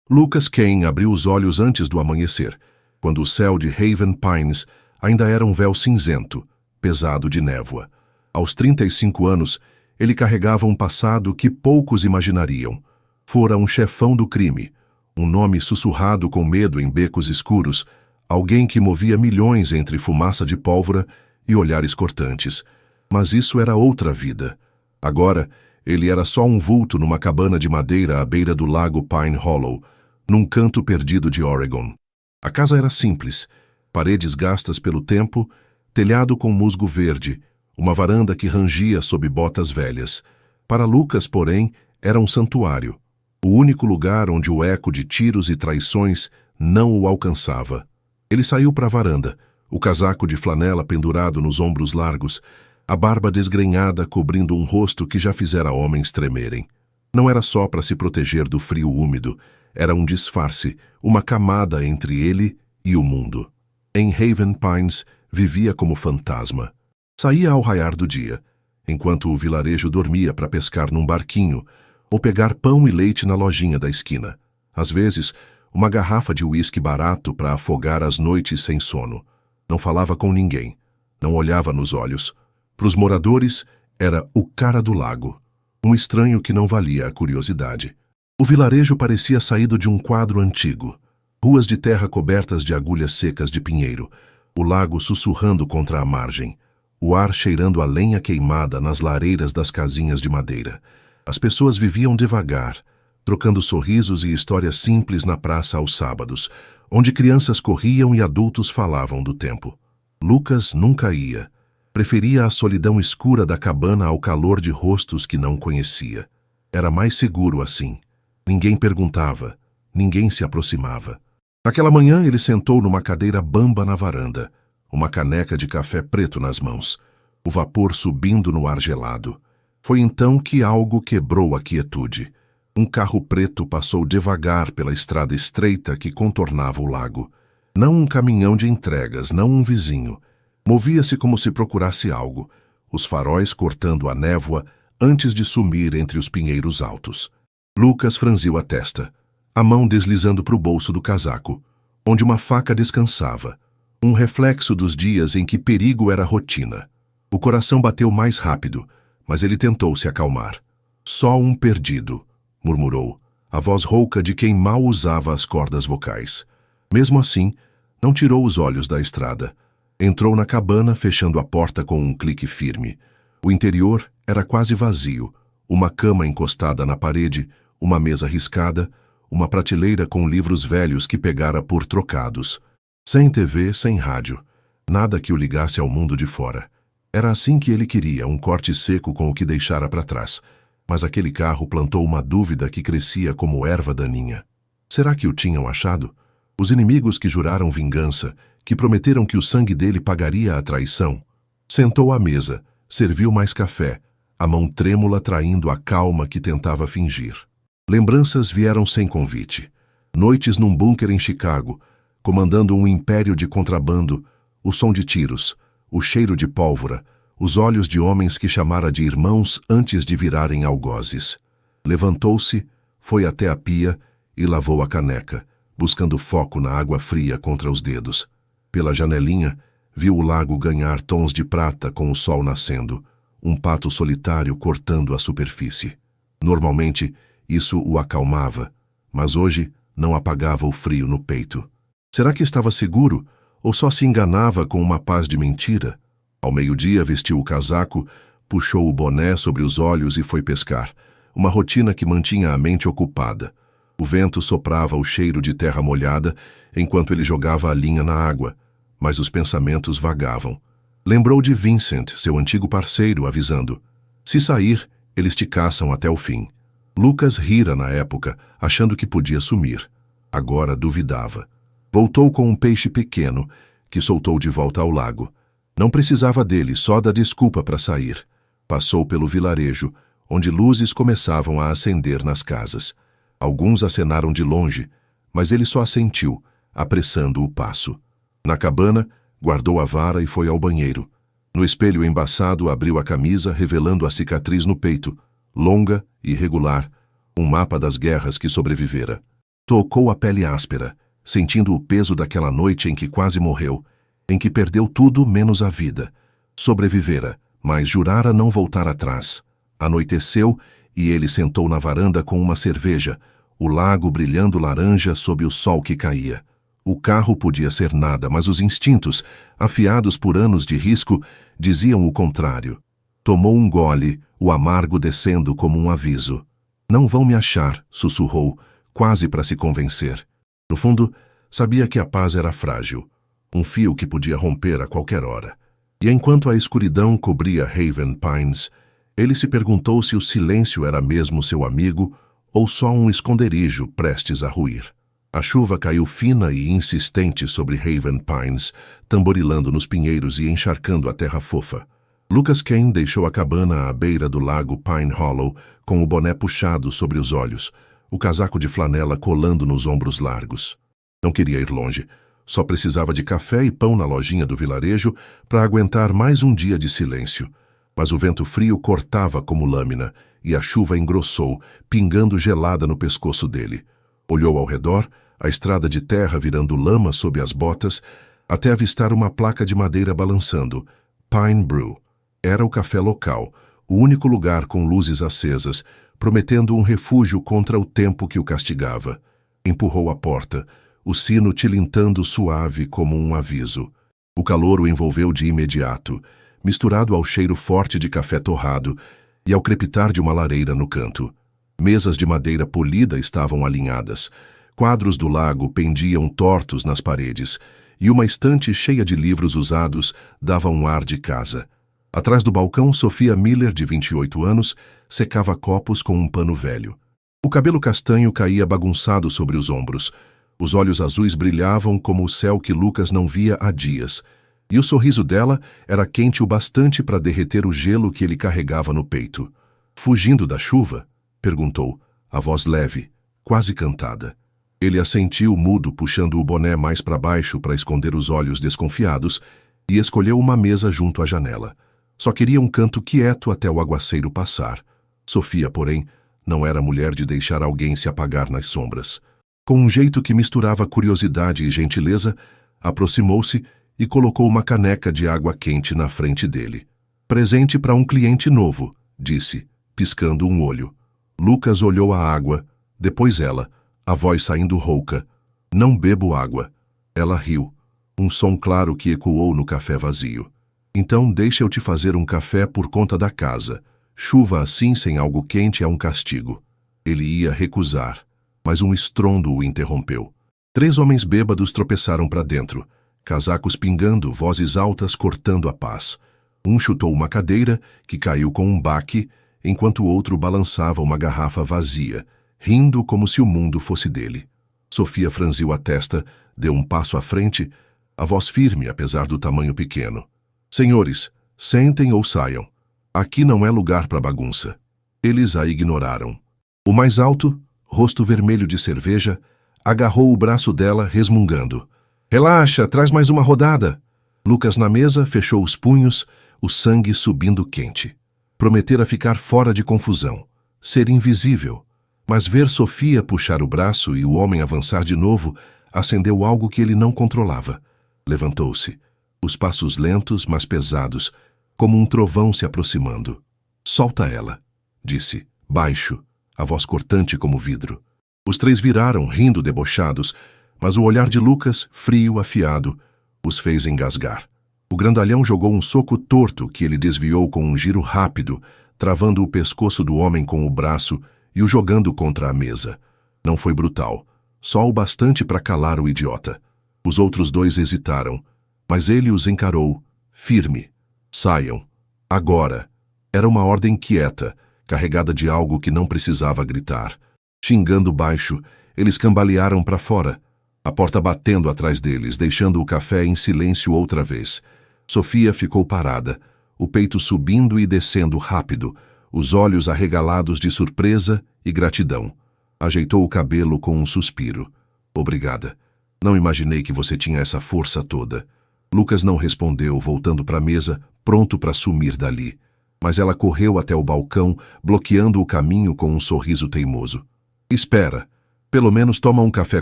Lucas Kane abriu os olhos antes do amanhecer, quando o céu de Haven Pines ainda era um véu cinzento, pesado de névoa. Aos 35 anos, ele carregava um passado que poucos imaginariam. Fora um chefão do crime, um nome sussurrado com medo em becos escuros, alguém que movia milhões entre fumaça de pólvora e olhares cortantes. Mas isso era outra vida. Agora, ele era só um vulto numa cabana de madeira à beira do lago Pine Hollow, num canto perdido de Oregon. A casa era simples, paredes gastas pelo tempo, telhado com musgo verde, uma varanda que rangia sob botas velhas. Para Lucas, porém, era um santuário, o único lugar onde o eco de tiros e traições não o alcançava. Ele saiu para a varanda, o casaco de flanela pendurado nos ombros largos, a barba desgrenhada cobrindo um rosto que já fizera homens tremerem. Não era só para se proteger do frio úmido, era um disfarce, uma camada entre ele e o mundo. Em Haven Pines, vivia como fantasma. Saía ao raiar do dia, enquanto o vilarejo dormia para pescar num barquinho ou pegar pão e leite na lojinha da esquina. Às vezes, uma garrafa de uísque barato para afogar as noites sem sono. Não falava com ninguém, não olhava nos olhos. Para os moradores, era o cara do lago, um estranho que não valia a curiosidade. O vilarejo parecia saído de um quadro antigo. Ruas de terra cobertas de agulhas secas de pinheiro, o lago sussurrando contra a margem, o ar cheirando a lenha queimada nas lareiras das casinhas de madeira. As pessoas viviam devagar, trocando sorrisos e histórias simples na praça aos sábados, onde crianças corriam e adultos falavam do tempo. Lucas nunca ia. Preferia a solidão escura da cabana ao calor de rostos que não conhecia. Era mais seguro assim. Ninguém perguntava, ninguém se aproximava. Naquela manhã ele sentou numa cadeira bamba na varanda, uma caneca de café preto nas mãos, o vapor subindo no ar gelado. Foi então que algo quebrou a quietude. Um carro preto passou devagar pela estrada estreita que contornava o lago. Não um caminhão de entregas, não um vizinho. Movia-se como se procurasse algo, os faróis cortando a névoa antes de sumir entre os pinheiros altos. Lucas franziu a testa, a mão deslizando para o bolso do casaco, onde uma faca descansava, um reflexo dos dias em que perigo era rotina. O coração bateu mais rápido, mas ele tentou se acalmar. Só um perdido, murmurou, a voz rouca de quem mal usava as cordas vocais. Mesmo assim, não tirou os olhos da estrada. Entrou na cabana, fechando a porta com um clique firme. O interior era quase vazio, uma cama encostada na parede, uma mesa riscada, uma prateleira com livros velhos que pegara por trocados. Sem TV, sem rádio. Nada que o ligasse ao mundo de fora. Era assim que ele queria, um corte seco com o que deixara para trás. Mas aquele carro plantou uma dúvida que crescia como erva daninha. Será que o tinham achado? Os inimigos que juraram vingança, que prometeram que o sangue dele pagaria a traição. Sentou à mesa, serviu mais café, a mão trêmula traindo a calma que tentava fingir. Lembranças vieram sem convite. Noites num bunker em Chicago, comandando um império de contrabando, o som de tiros, o cheiro de pólvora, os olhos de homens que chamara de irmãos antes de virarem algozes. Levantou-se, foi até a pia e lavou a caneca, buscando foco na água fria contra os dedos. Pela janelinha, viu o lago ganhar tons de prata com o sol nascendo, um pato solitário cortando a superfície. Normalmente, isso o acalmava, mas hoje não apagava o frio no peito. Será que estava seguro ou só se enganava com uma paz de mentira? Ao meio-dia vestiu o casaco, puxou o boné sobre os olhos e foi pescar, uma rotina que mantinha a mente ocupada. O vento soprava o cheiro de terra molhada enquanto ele jogava a linha na água, mas os pensamentos vagavam. Lembrou de Vincent, seu antigo parceiro, avisando: se sair, eles te caçam até o fim. Lucas rira na época, achando que podia sumir. Agora duvidava. Voltou com um peixe pequeno, que soltou de volta ao lago. Não precisava dele, só da desculpa para sair. Passou pelo vilarejo, onde luzes começavam a acender nas casas. Alguns acenaram de longe, mas ele só assentiu, apressando o passo. Na cabana, guardou a vara e foi ao banheiro. No espelho embaçado, abriu a camisa, revelando a cicatriz no peito, longa e irregular, um mapa das guerras que sobrevivera. Tocou a pele áspera, sentindo o peso daquela noite em que quase morreu, em que perdeu tudo menos a vida. Sobrevivera, mas jurara não voltar atrás. Anoiteceu e ele sentou na varanda com uma cerveja, o lago brilhando laranja sob o sol que caía. O carro podia ser nada, mas os instintos, afiados por anos de risco, diziam o contrário. Tomou um gole, o amargo descendo como um aviso. Não vão me achar, sussurrou, quase para se convencer. No fundo, sabia que a paz era frágil, um fio que podia romper a qualquer hora. E enquanto a escuridão cobria Haven Pines, ele se perguntou se o silêncio era mesmo seu amigo ou só um esconderijo prestes a ruir. A chuva caiu fina e insistente sobre Haven Pines, tamborilando nos pinheiros e encharcando a terra fofa. Lucas Kane deixou a cabana à beira do lago Pine Hollow, com o boné puxado sobre os olhos, o casaco de flanela colando nos ombros largos. Não queria ir longe. Só precisava de café e pão na lojinha do vilarejo para aguentar mais um dia de silêncio. Mas o vento frio cortava como lâmina e a chuva engrossou, pingando gelada no pescoço dele. Olhou ao redor, a estrada de terra virando lama sob as botas, até avistar uma placa de madeira balançando. Pine Brew. Era o café local, o único lugar com luzes acesas, prometendo um refúgio contra o tempo que o castigava. Empurrou a porta, o sino tilintando suave como um aviso. O calor o envolveu de imediato, misturado ao cheiro forte de café torrado e ao crepitar de uma lareira no canto. Mesas de madeira polida estavam alinhadas, quadros do lago pendiam tortos nas paredes, e uma estante cheia de livros usados dava um ar de casa. Atrás do balcão, Sophia Miller, de 28 anos, secava copos com um pano velho. O cabelo castanho caía bagunçado sobre os ombros. Os olhos azuis brilhavam como o céu que Lucas não via há dias. E o sorriso dela era quente o bastante para derreter o gelo que ele carregava no peito. Fugindo da chuva? Perguntou, a voz leve, quase cantada. Ele assentiu mudo, puxando o boné mais para baixo para esconder os olhos desconfiados, e escolheu uma mesa junto à janela. Só queria um canto quieto até o aguaceiro passar. Sophia, porém, não era mulher de deixar alguém se apagar nas sombras. Com um jeito que misturava curiosidade e gentileza, aproximou-se e colocou uma caneca de água quente na frente dele. Presente para um cliente novo, disse, piscando um olho. Lucas olhou a água, depois ela, a voz saindo rouca. Não bebo água. Ela riu, um som claro que ecoou no café vazio. Então deixa eu te fazer um café por conta da casa. Chuva assim sem algo quente é um castigo. Ele ia recusar, mas um estrondo o interrompeu. 3 homens bêbados tropeçaram para dentro, casacos pingando, vozes altas cortando a paz. Um chutou uma cadeira, que caiu com um baque, enquanto o outro balançava uma garrafa vazia, rindo como se o mundo fosse dele. Sophia franziu a testa, deu um passo à frente, a voz firme apesar do tamanho pequeno. Senhores, sentem ou saiam. Aqui não é lugar para bagunça. Eles a ignoraram. O mais alto, rosto vermelho de cerveja, agarrou o braço dela, resmungando. Relaxa, traz mais uma rodada. Lucas na mesa fechou os punhos, o sangue subindo quente. Prometera ficar fora de confusão, ser invisível. Mas ver Sophia puxar o braço e o homem avançar de novo acendeu algo que ele não controlava. Levantou-se. Os passos lentos, mas pesados, como um trovão se aproximando. Solta ela, disse, baixo, a voz cortante como vidro. Os 3 viraram, rindo debochados, mas o olhar de Lucas, frio, afiado, os fez engasgar. O grandalhão jogou um soco torto que ele desviou com um giro rápido, travando o pescoço do homem com o braço e o jogando contra a mesa. Não foi brutal, só o bastante para calar o idiota. Os outros 2 hesitaram, mas ele os encarou, firme. Saiam. Agora. Era uma ordem quieta, carregada de algo que não precisava gritar. Xingando baixo, eles cambalearam para fora, a porta batendo atrás deles, deixando o café em silêncio outra vez. Sophia ficou parada, o peito subindo e descendo rápido, os olhos arregalados de surpresa e gratidão. Ajeitou o cabelo com um suspiro. Obrigada. Não imaginei que você tinha essa força toda. Lucas não respondeu, voltando para a mesa, pronto para sumir dali. Mas ela correu até o balcão, bloqueando o caminho com um sorriso teimoso. Espera. Pelo menos toma um café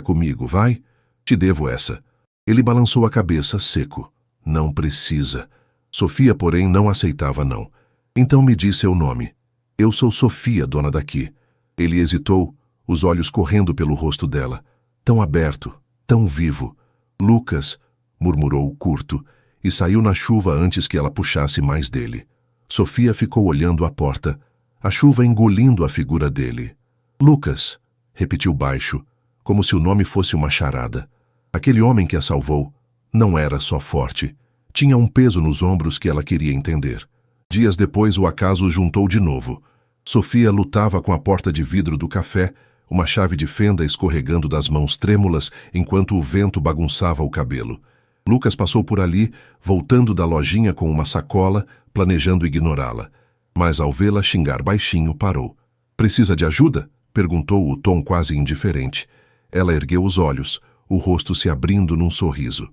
comigo, vai? Te devo essa. Ele balançou a cabeça, seco. Não precisa. Sofia, porém, não aceitava não. Então me diz seu nome. Eu sou Sofia, dona daqui. Ele hesitou, os olhos correndo pelo rosto dela. Tão aberto, tão vivo. Lucas, murmurou curto, e saiu na chuva antes que ela puxasse mais dele. Sofia ficou olhando a porta, a chuva engolindo a figura dele. Lucas, repetiu baixo, como se o nome fosse uma charada. Aquele homem que a salvou não era só forte. Tinha um peso nos ombros que ela queria entender. Dias depois, o acaso juntou de novo. Sofia lutava com a porta de vidro do café, uma chave de fenda escorregando das mãos trêmulas enquanto o vento bagunçava o cabelo. Lucas passou por ali, voltando da lojinha com uma sacola, planejando ignorá-la. Mas ao vê-la xingar baixinho, parou. Precisa de ajuda? Perguntou o tom quase indiferente. Ela ergueu os olhos, o rosto se abrindo num sorriso.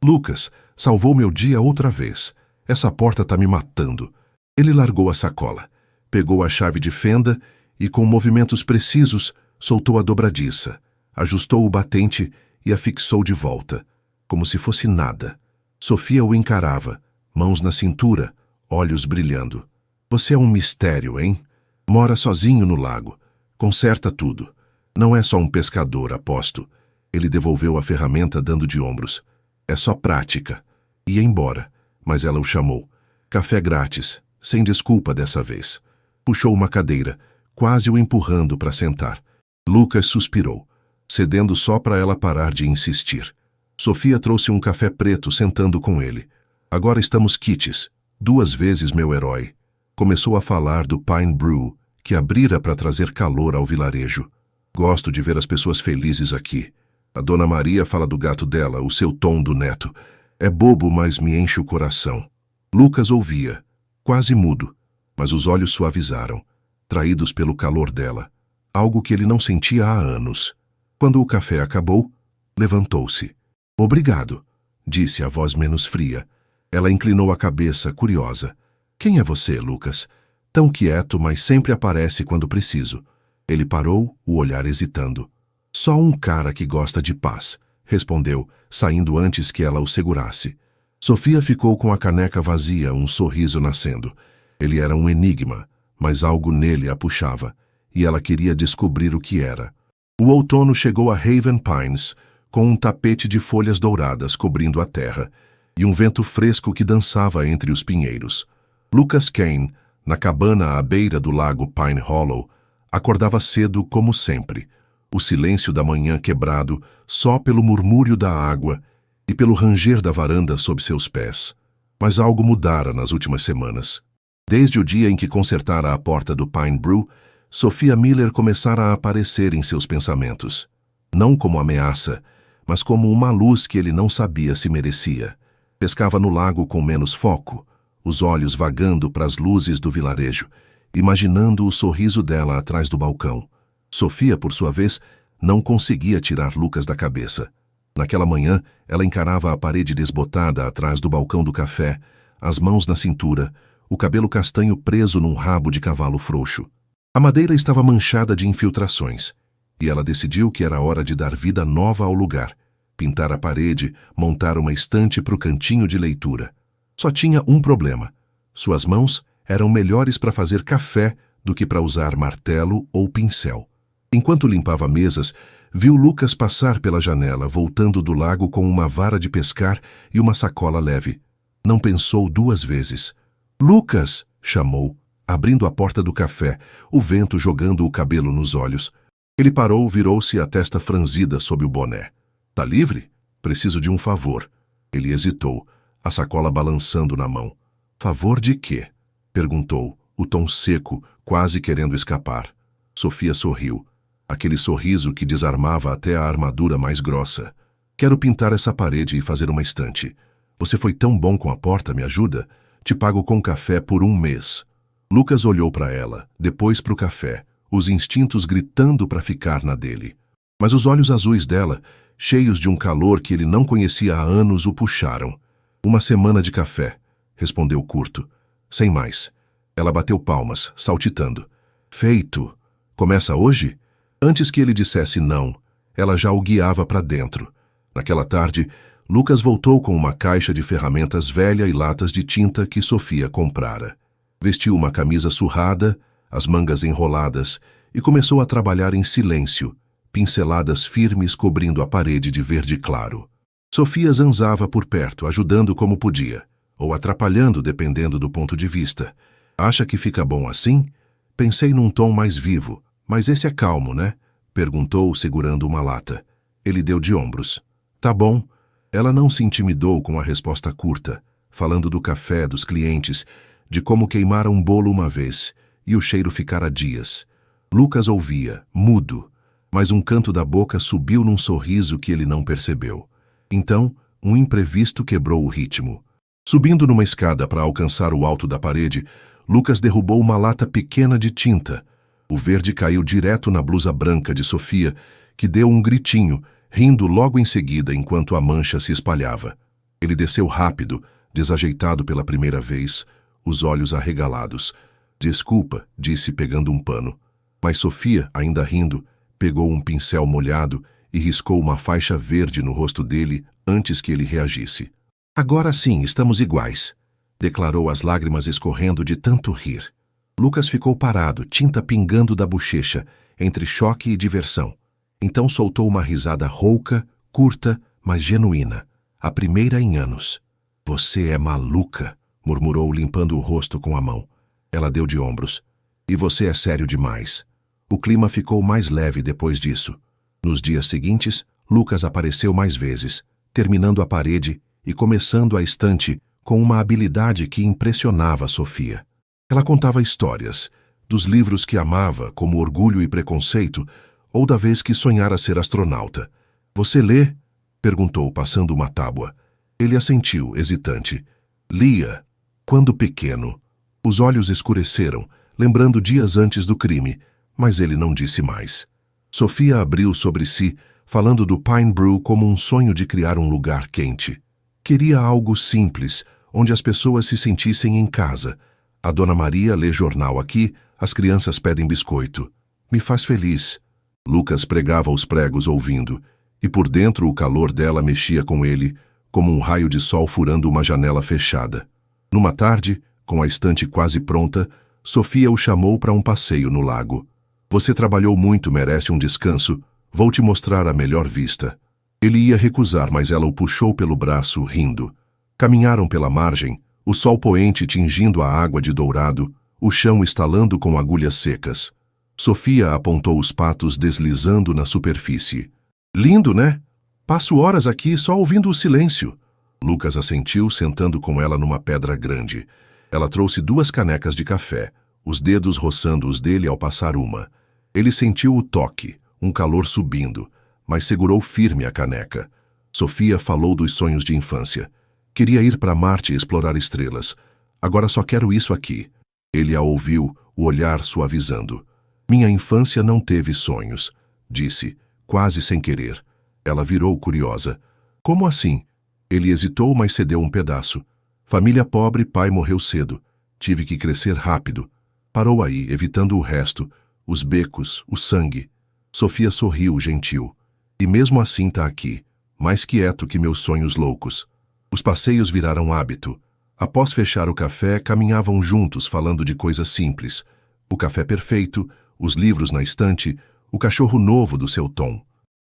Lucas, salvou meu dia outra vez. Essa porta tá me matando. Ele largou a sacola, pegou a chave de fenda e, com movimentos precisos, soltou a dobradiça, ajustou o batente e a fixou de volta, como se fosse nada. Sofia o encarava, mãos na cintura, olhos brilhando. Você é um mistério, hein? Mora sozinho no lago. Conserta tudo. Não é só um pescador, aposto. Ele devolveu a ferramenta dando de ombros. É só prática. Ia embora, mas ela o chamou. Café grátis, sem desculpa dessa vez. Puxou uma cadeira, quase o empurrando para sentar. Lucas suspirou, cedendo só para ela parar de insistir. Sofia trouxe um café preto sentando com ele. Agora estamos quites. 2 vezes meu herói. Começou a falar do Pine Brew, que abrira para trazer calor ao vilarejo. Gosto de ver as pessoas felizes aqui. A Dona Maria fala do gato dela, o seu Tom do neto. É bobo, mas me enche o coração. Lucas ouvia, quase mudo, mas os olhos suavizaram, traídos pelo calor dela, algo que ele não sentia há anos. Quando o café acabou, levantou-se. Obrigado, disse a voz menos fria. Ela inclinou a cabeça, curiosa. Quem é você, Lucas? Tão quieto, mas sempre aparece quando preciso. Ele parou, o olhar hesitando. Só um cara que gosta de paz, respondeu, saindo antes que ela o segurasse. Sofia ficou com a caneca vazia, um sorriso nascendo. Ele era um enigma, mas algo nele a puxava, e ela queria descobrir o que era. O outono chegou a Haven Pines, com um tapete de folhas douradas cobrindo a terra, e um vento fresco que dançava entre os pinheiros. Lucas Kane, na cabana à beira do lago Pine Hollow, acordava cedo como sempre, o silêncio da manhã quebrado só pelo murmúrio da água e pelo ranger da varanda sob seus pés. Mas algo mudara nas últimas semanas. Desde o dia em que consertara a porta do Pine Brew, Sophia Miller começara a aparecer em seus pensamentos. Não como ameaça, mas como uma luz que ele não sabia se merecia. Pescava no lago com menos foco, os olhos vagando para as luzes do vilarejo, imaginando o sorriso dela atrás do balcão. Sofia, por sua vez, não conseguia tirar Lucas da cabeça. Naquela manhã, ela encarava a parede desbotada atrás do balcão do café, as mãos na cintura, o cabelo castanho preso num rabo de cavalo frouxo. A madeira estava manchada de infiltrações, e ela decidiu que era hora de dar vida nova ao lugar, pintar a parede, montar uma estante para o cantinho de leitura. Só tinha um problema. Suas mãos eram melhores para fazer café do que para usar martelo ou pincel. Enquanto limpava mesas, viu Lucas passar pela janela, voltando do lago com uma vara de pescar e uma sacola leve. Não pensou 2 vezes. «Lucas!» chamou, abrindo a porta do café, o vento jogando o cabelo nos olhos. Ele parou, virou-se, a testa franzida sob o boné. «Tá livre? Preciso de um favor.» Ele hesitou, a sacola balançando na mão. «Favor de quê?» perguntou, o tom seco, quase querendo escapar. Sofia sorriu. Aquele sorriso que desarmava até a armadura mais grossa. «Quero pintar essa parede e fazer uma estante. Você foi tão bom com a porta, me ajuda? Te pago com café por 1 mês. Lucas olhou para ela, depois para o café, os instintos gritando para ficar na dele. Mas os olhos azuis dela, cheios de um calor que ele não conhecia há anos, o puxaram. «1 semana de café», respondeu curto. Sem mais. Ela bateu palmas, saltitando. «Feito! Começa hoje?» Antes que ele dissesse não, ela já o guiava para dentro. Naquela tarde, Lucas voltou com uma caixa de ferramentas velha e latas de tinta que Sofia comprara. Vestiu uma camisa surrada, as mangas enroladas, e começou a trabalhar em silêncio, pinceladas firmes cobrindo a parede de verde claro. Sofia zanzava por perto, ajudando como podia, ou atrapalhando dependendo do ponto de vista. Acha que fica bom assim? Pensei num tom mais vivo. Mas esse é calmo, né? Perguntou, segurando uma lata. Ele deu de ombros. Tá bom. Ela não se intimidou com a resposta curta, falando do café, dos clientes, de como queimara um bolo uma vez, e o cheiro ficara dias. Lucas ouvia, mudo, mas um canto da boca subiu num sorriso que ele não percebeu. Então, um imprevisto quebrou o ritmo. Subindo numa escada para alcançar o alto da parede, Lucas derrubou uma lata pequena de tinta. O verde caiu direto na blusa branca de Sofia, que deu um gritinho, rindo logo em seguida enquanto a mancha se espalhava. Ele desceu rápido, desajeitado pela primeira vez, os olhos arregalados. Desculpa, disse pegando um pano. Mas Sofia, ainda rindo, pegou um pincel molhado e riscou uma faixa verde no rosto dele antes que ele reagisse. Agora sim, estamos iguais, declarou, as lágrimas escorrendo de tanto rir. Lucas ficou parado, tinta pingando da bochecha, entre choque e diversão. Então soltou uma risada rouca, curta, mas genuína, a primeira em anos. Você é maluca, murmurou, limpando o rosto com a mão. Ela deu de ombros. E você é sério demais. O clima ficou mais leve depois disso. Nos dias seguintes, Lucas apareceu mais vezes, terminando a parede e começando a estante com uma habilidade que impressionava Sofia. Ela contava histórias, dos livros que amava, como Orgulho e Preconceito, ou da vez que sonhara ser astronauta. Você lê? Perguntou, passando uma tábua. Ele assentiu, hesitante. Lia, quando pequeno. Os olhos escureceram, lembrando dias antes do crime, mas ele não disse mais. Sofia abriu sobre si, falando do Pine Brew como um sonho de criar um lugar quente. Queria algo simples, onde as pessoas se sentissem em casa. A Dona Maria lê jornal aqui, as crianças pedem biscoito. Me faz feliz. Lucas pregava os pregos ouvindo, e por dentro o calor dela mexia com ele, como um raio de sol furando uma janela fechada. Numa tarde, com a estante quase pronta, Sofia o chamou para um passeio no lago. Você trabalhou muito, merece um descanso. Vou te mostrar a melhor vista. Ele ia recusar, mas ela o puxou pelo braço, rindo. Caminharam pela margem, o sol poente tingindo a água de dourado, o chão estalando com agulhas secas. Sofia apontou os patos deslizando na superfície. Lindo, né? Passo horas aqui só ouvindo o silêncio. Lucas assentiu, sentando com ela numa pedra grande. Ela trouxe 2 canecas de café, os dedos roçando os dele ao passar uma. Ele sentiu o toque, um calor subindo, mas segurou firme a caneca. Sofia falou dos sonhos de infância. Queria ir para Marte e explorar estrelas. Agora só quero isso aqui. Ele a ouviu, o olhar suavizando. Minha infância não teve sonhos, disse, quase sem querer. Ela virou curiosa. Como assim? Ele hesitou, mas cedeu um pedaço. Família pobre, pai morreu cedo. Tive que crescer rápido. Parou aí, evitando o resto, os becos, o sangue. Sofia sorriu, gentil. E mesmo assim tá aqui, mais quieto que meus sonhos loucos. Os passeios viraram hábito. Após fechar o café, caminhavam juntos falando de coisas simples. O café perfeito, os livros na estante, o cachorro novo do seu Tom.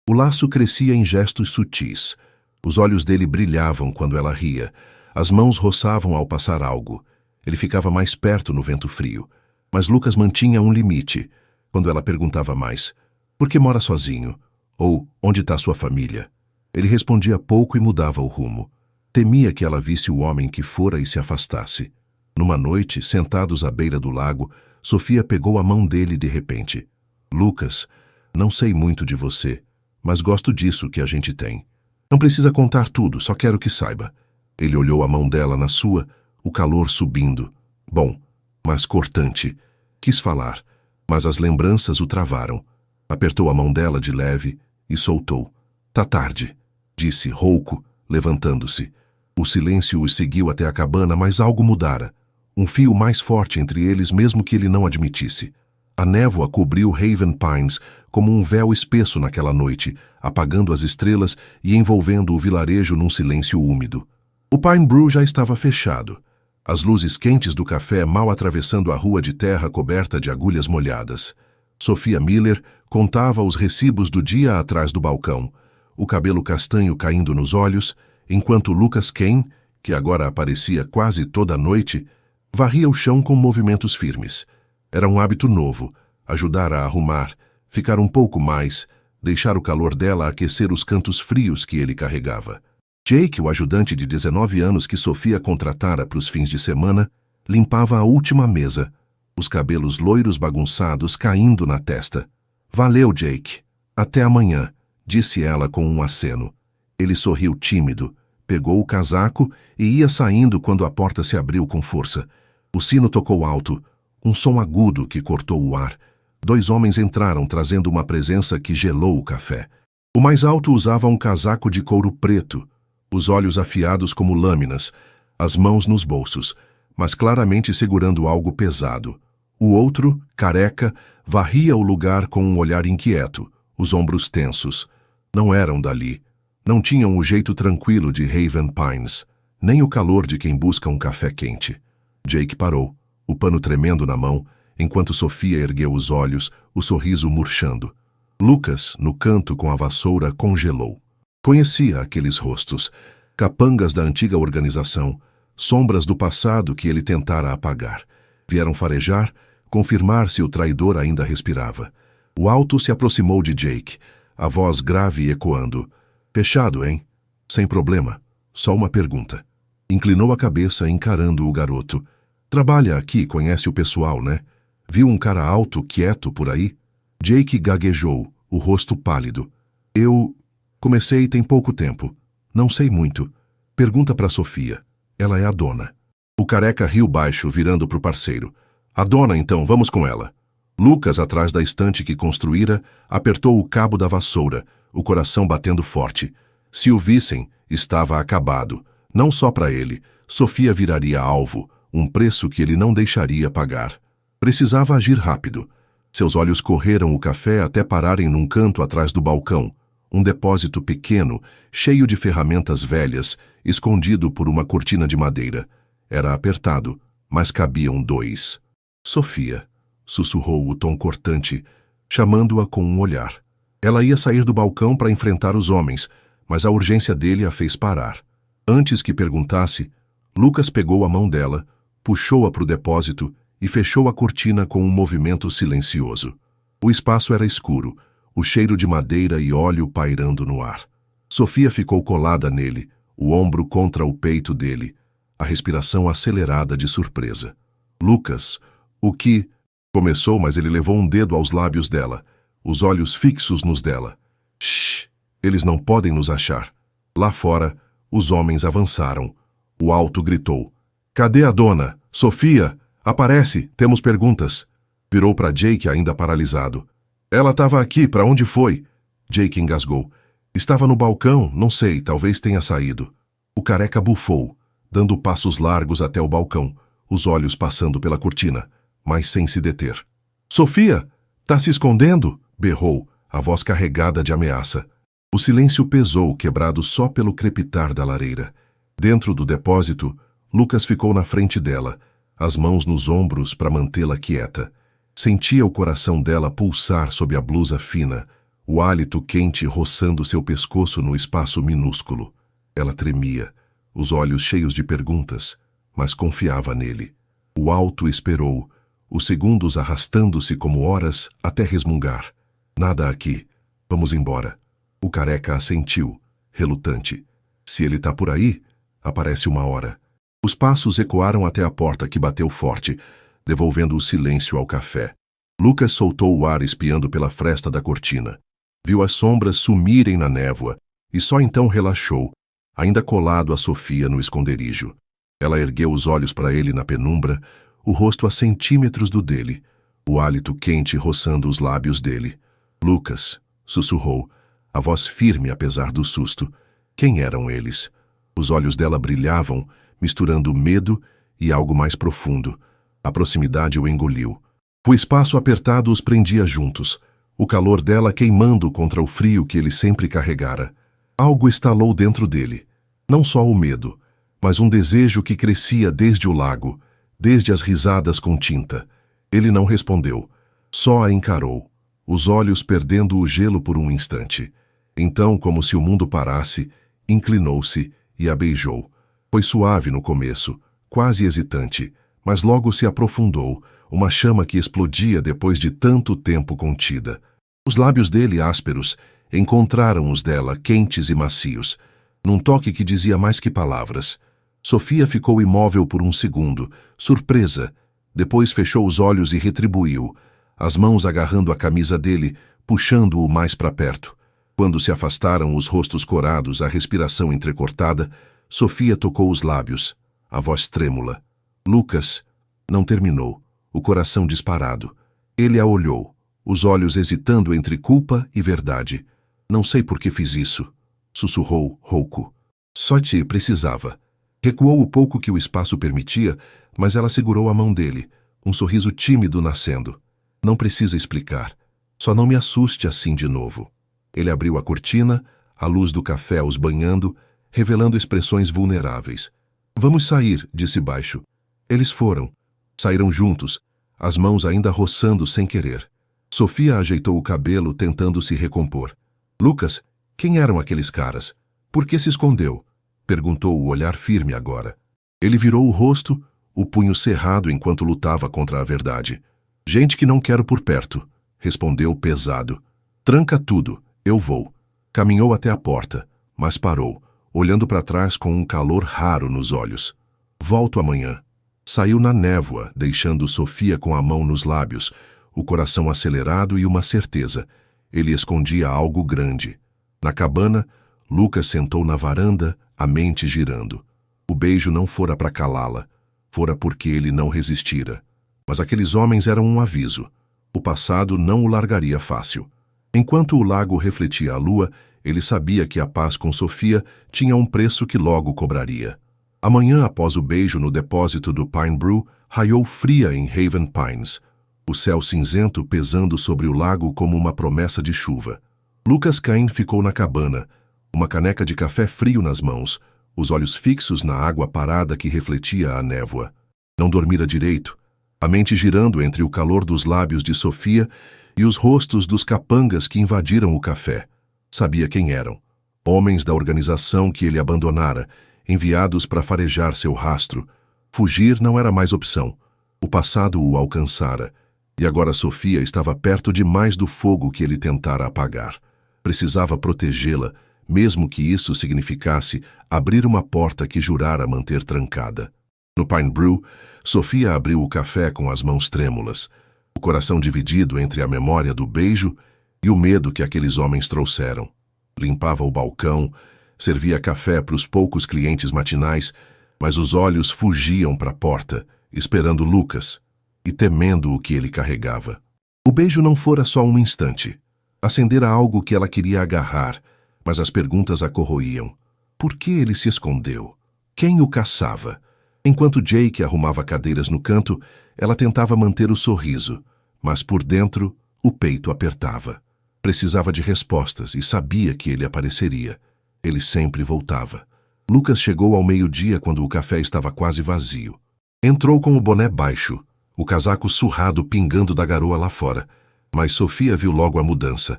O laço crescia em gestos sutis. Os olhos dele brilhavam quando ela ria. As mãos roçavam ao passar algo. Ele ficava mais perto no vento frio. Mas Lucas mantinha um limite. Quando ela perguntava mais, por que mora sozinho? Ou, onde está sua família? Ele respondia pouco e mudava o rumo. Temia que ela visse o homem que fora e se afastasse. Numa noite, sentados à beira do lago, Sofia pegou a mão dele de repente. Lucas, não sei muito de você, mas gosto disso que a gente tem. Não precisa contar tudo, só quero que saiba. Ele olhou a mão dela na sua, o calor subindo. Bom, mas cortante. Quis falar, mas as lembranças o travaram. Apertou a mão dela de leve e soltou. Tá tarde, disse, rouco, levantando-se. O silêncio os seguiu até a cabana, mas algo mudara. Um fio mais forte entre eles, mesmo que ele não admitisse. A névoa cobriu Haven Pines como um véu espesso naquela noite, apagando as estrelas e envolvendo o vilarejo num silêncio úmido. O Pine Brew já estava fechado, as luzes quentes do café mal atravessando a rua de terra coberta de agulhas molhadas. Sophia Miller contava os recibos do dia atrás do balcão, o cabelo castanho caindo nos olhos, enquanto Lucas Kane, que agora aparecia quase toda a noite, varria o chão com movimentos firmes. Era um hábito novo, ajudar a arrumar, ficar um pouco mais, deixar o calor dela aquecer os cantos frios que ele carregava. Jake, o ajudante de 19 anos que Sophia contratara para os fins de semana, limpava a última mesa, os cabelos loiros bagunçados caindo na testa. "Valeu, Jake. Até amanhã", disse ela com um aceno. Ele sorriu tímido, pegou o casaco e ia saindo quando a porta se abriu com força. O sino tocou alto, um som agudo que cortou o ar. 2 homens entraram trazendo uma presença que gelou o café. O mais alto usava um casaco de couro preto, os olhos afiados como lâminas, as mãos nos bolsos, mas claramente segurando algo pesado. O outro, careca, varria o lugar com um olhar inquieto, os ombros tensos. Não eram dali. Não tinham o jeito tranquilo de Haven Pines, nem o calor de quem busca um café quente. Jake parou, o pano tremendo na mão, enquanto Sophia ergueu os olhos, o sorriso murchando. Lucas, no canto com a vassoura, congelou. Conhecia aqueles rostos, capangas da antiga organização, sombras do passado que ele tentara apagar. Vieram farejar, confirmar se o traidor ainda respirava. O alto se aproximou de Jake, a voz grave ecoando. "Fechado, hein? Sem problema. Só uma pergunta." Inclinou a cabeça encarando o garoto. "Trabalha aqui, conhece o pessoal, né? Viu um cara alto, quieto por aí?" Jake gaguejou, o rosto pálido. "Eu comecei tem pouco tempo. Não sei muito. Pergunta para Sophia. Ela é a dona." O careca riu baixo, virando para o parceiro. "A dona, então, vamos com ela." Lucas, atrás da estante que construíra, apertou o cabo da vassoura, o coração batendo forte. Se o vissem, estava acabado. Não só para ele. Sophia viraria alvo, um preço que ele não deixaria pagar. Precisava agir rápido. Seus olhos correram o café até pararem num canto atrás do balcão, um depósito pequeno, cheio de ferramentas velhas, escondido por uma cortina de madeira. Era apertado, mas cabiam 2. "Sophia", sussurrou o tom cortante, chamando-a com um olhar. Ela ia sair do balcão para enfrentar os homens, mas a urgência dele a fez parar. Antes que perguntasse, Lucas pegou a mão dela, puxou-a para o depósito e fechou a cortina com um movimento silencioso. O espaço era escuro, o cheiro de madeira e óleo pairando no ar. Sophia ficou colada nele, o ombro contra o peito dele, a respiração acelerada de surpresa. "Lucas, o que..." começou, mas ele levou um dedo aos lábios dela, os olhos fixos nos dela. "Shh! Eles não podem nos achar." Lá fora, os homens avançaram. O alto gritou. "Cadê a dona? Sophia! Aparece! Temos perguntas." Virou para Jake, ainda paralisado. "Ela estava aqui, para onde foi?" Jake engasgou. "Estava no balcão, não sei, talvez tenha saído." O careca bufou, dando passos largos até o balcão, os olhos passando pela cortina, mas sem se deter. "Sophia! Tá se escondendo?" berrou, a voz carregada de ameaça. O silêncio pesou, quebrado só pelo crepitar da lareira. Dentro do depósito, Lucas ficou na frente dela, as mãos nos ombros para mantê-la quieta. Sentia o coração dela pulsar sob a blusa fina, o hálito quente roçando seu pescoço no espaço minúsculo. Ela tremia, os olhos cheios de perguntas, mas confiava nele. O alto esperou, os segundos arrastando-se como horas até resmungar. "Nada aqui. Vamos embora." O careca assentiu, relutante. "Se ele tá por aí, aparece uma hora." Os passos ecoaram até a porta que bateu forte, devolvendo o silêncio ao café. Lucas soltou o ar espiando pela fresta da cortina. Viu as sombras sumirem na névoa e só então relaxou, ainda colado a Sophia no esconderijo. Ela ergueu os olhos para ele na penumbra, o rosto a centímetros do dele, o hálito quente roçando os lábios dele. "Lucas", sussurrou, a voz firme apesar do susto. Quem eram eles? Os olhos dela brilhavam, misturando medo e algo mais profundo. A proximidade o engoliu. O espaço apertado os prendia juntos. o calor dela queimando contra o frio que ele sempre carregara. Algo estalou dentro dele. Não só o medo, mas um desejo que crescia desde o lago, desde as risadas com tinta. Ele não respondeu, só a encarou, os olhos perdendo o gelo por um instante. Então, como se o mundo parasse, inclinou-se e a beijou. Foi suave no começo, quase hesitante, mas logo se aprofundou, uma chama que explodia depois de tanto tempo contida. Os lábios dele, ásperos, encontraram os dela, quentes e macios, num toque que dizia mais que palavras. Sofia ficou imóvel por um segundo, surpresa. Depois fechou os olhos e retribuiu, as mãos agarrando a camisa dele, puxando-o mais para perto. Quando se afastaram os rostos corados, a respiração entrecortada, Sofia tocou os lábios, a voz trêmula. Lucas não terminou, o coração disparado. Ele a olhou, os olhos hesitando entre culpa e verdade. Não sei por que fiz isso, sussurrou, rouco. Só te precisava. Recuou o pouco que o espaço permitia, mas ela segurou a mão dele, um sorriso tímido nascendo. Não precisa explicar. Só não me assuste assim de novo. Ele abriu a cortina, a luz do café os banhando, revelando expressões vulneráveis. Vamos sair, disse baixo. Eles foram. Saíram juntos, as mãos ainda roçando sem querer. Sofia ajeitou o cabelo, tentando se recompor. Lucas, quem eram aqueles caras? Por que se escondeu? Perguntou, o olhar firme agora. Ele virou o rosto, o punho cerrado enquanto lutava contra a verdade. Gente que não quero por perto, respondeu pesado. Tranca tudo, eu vou. Caminhou até a porta, mas parou, olhando para trás com um calor raro nos olhos. Volto amanhã. Saiu na névoa, deixando Sofia com a mão nos lábios, o coração acelerado e uma certeza. Ele escondia algo grande. Na cabana, Lucas sentou na varanda, a mente girando. O beijo não fora para calá-la, fora porque ele não resistira. Mas aqueles homens eram um aviso. O passado não o largaria fácil. Enquanto o lago refletia a lua, ele sabia que a paz com Sofia tinha um preço que logo cobraria. Amanhã, após o beijo no depósito do Pine Brew, raiou fria em Haven Pines, o céu cinzento pesando sobre o lago como uma promessa de chuva. Lucas Cain ficou na cabana, uma caneca de café frio nas mãos, os olhos fixos na água parada que refletia a névoa. Não dormira direito, a mente girando entre o calor dos lábios de Sofia e os rostos dos capangas que invadiram o café. Sabia quem eram. Homens da organização que ele abandonara, enviados para farejar seu rastro. Fugir não era mais opção. O passado o alcançara, e agora Sofia estava perto demais do fogo que ele tentara apagar. Precisava protegê-la, mesmo que isso significasse abrir uma porta que jurara manter trancada. No Pine Brew, Sofia abriu o café com as mãos trêmulas, o coração dividido entre a memória do beijo e o medo que aqueles homens trouxeram. Limpava o balcão, servia café para os poucos clientes matinais, mas os olhos fugiam para a porta, esperando Lucas e temendo o que ele carregava. O beijo não fora só um instante. Acendera algo que ela queria agarrar, mas as perguntas a corroíam. Por que ele se escondeu? Quem o caçava? Enquanto Jake arrumava cadeiras no canto, ela tentava manter o sorriso, mas por dentro o peito apertava. Precisava de respostas e sabia que ele apareceria. Ele sempre voltava. Lucas chegou ao meio-dia quando o café estava quase vazio. Entrou com o boné baixo, o casaco surrado pingando da garoa lá fora. Mas Sofia viu logo a mudança.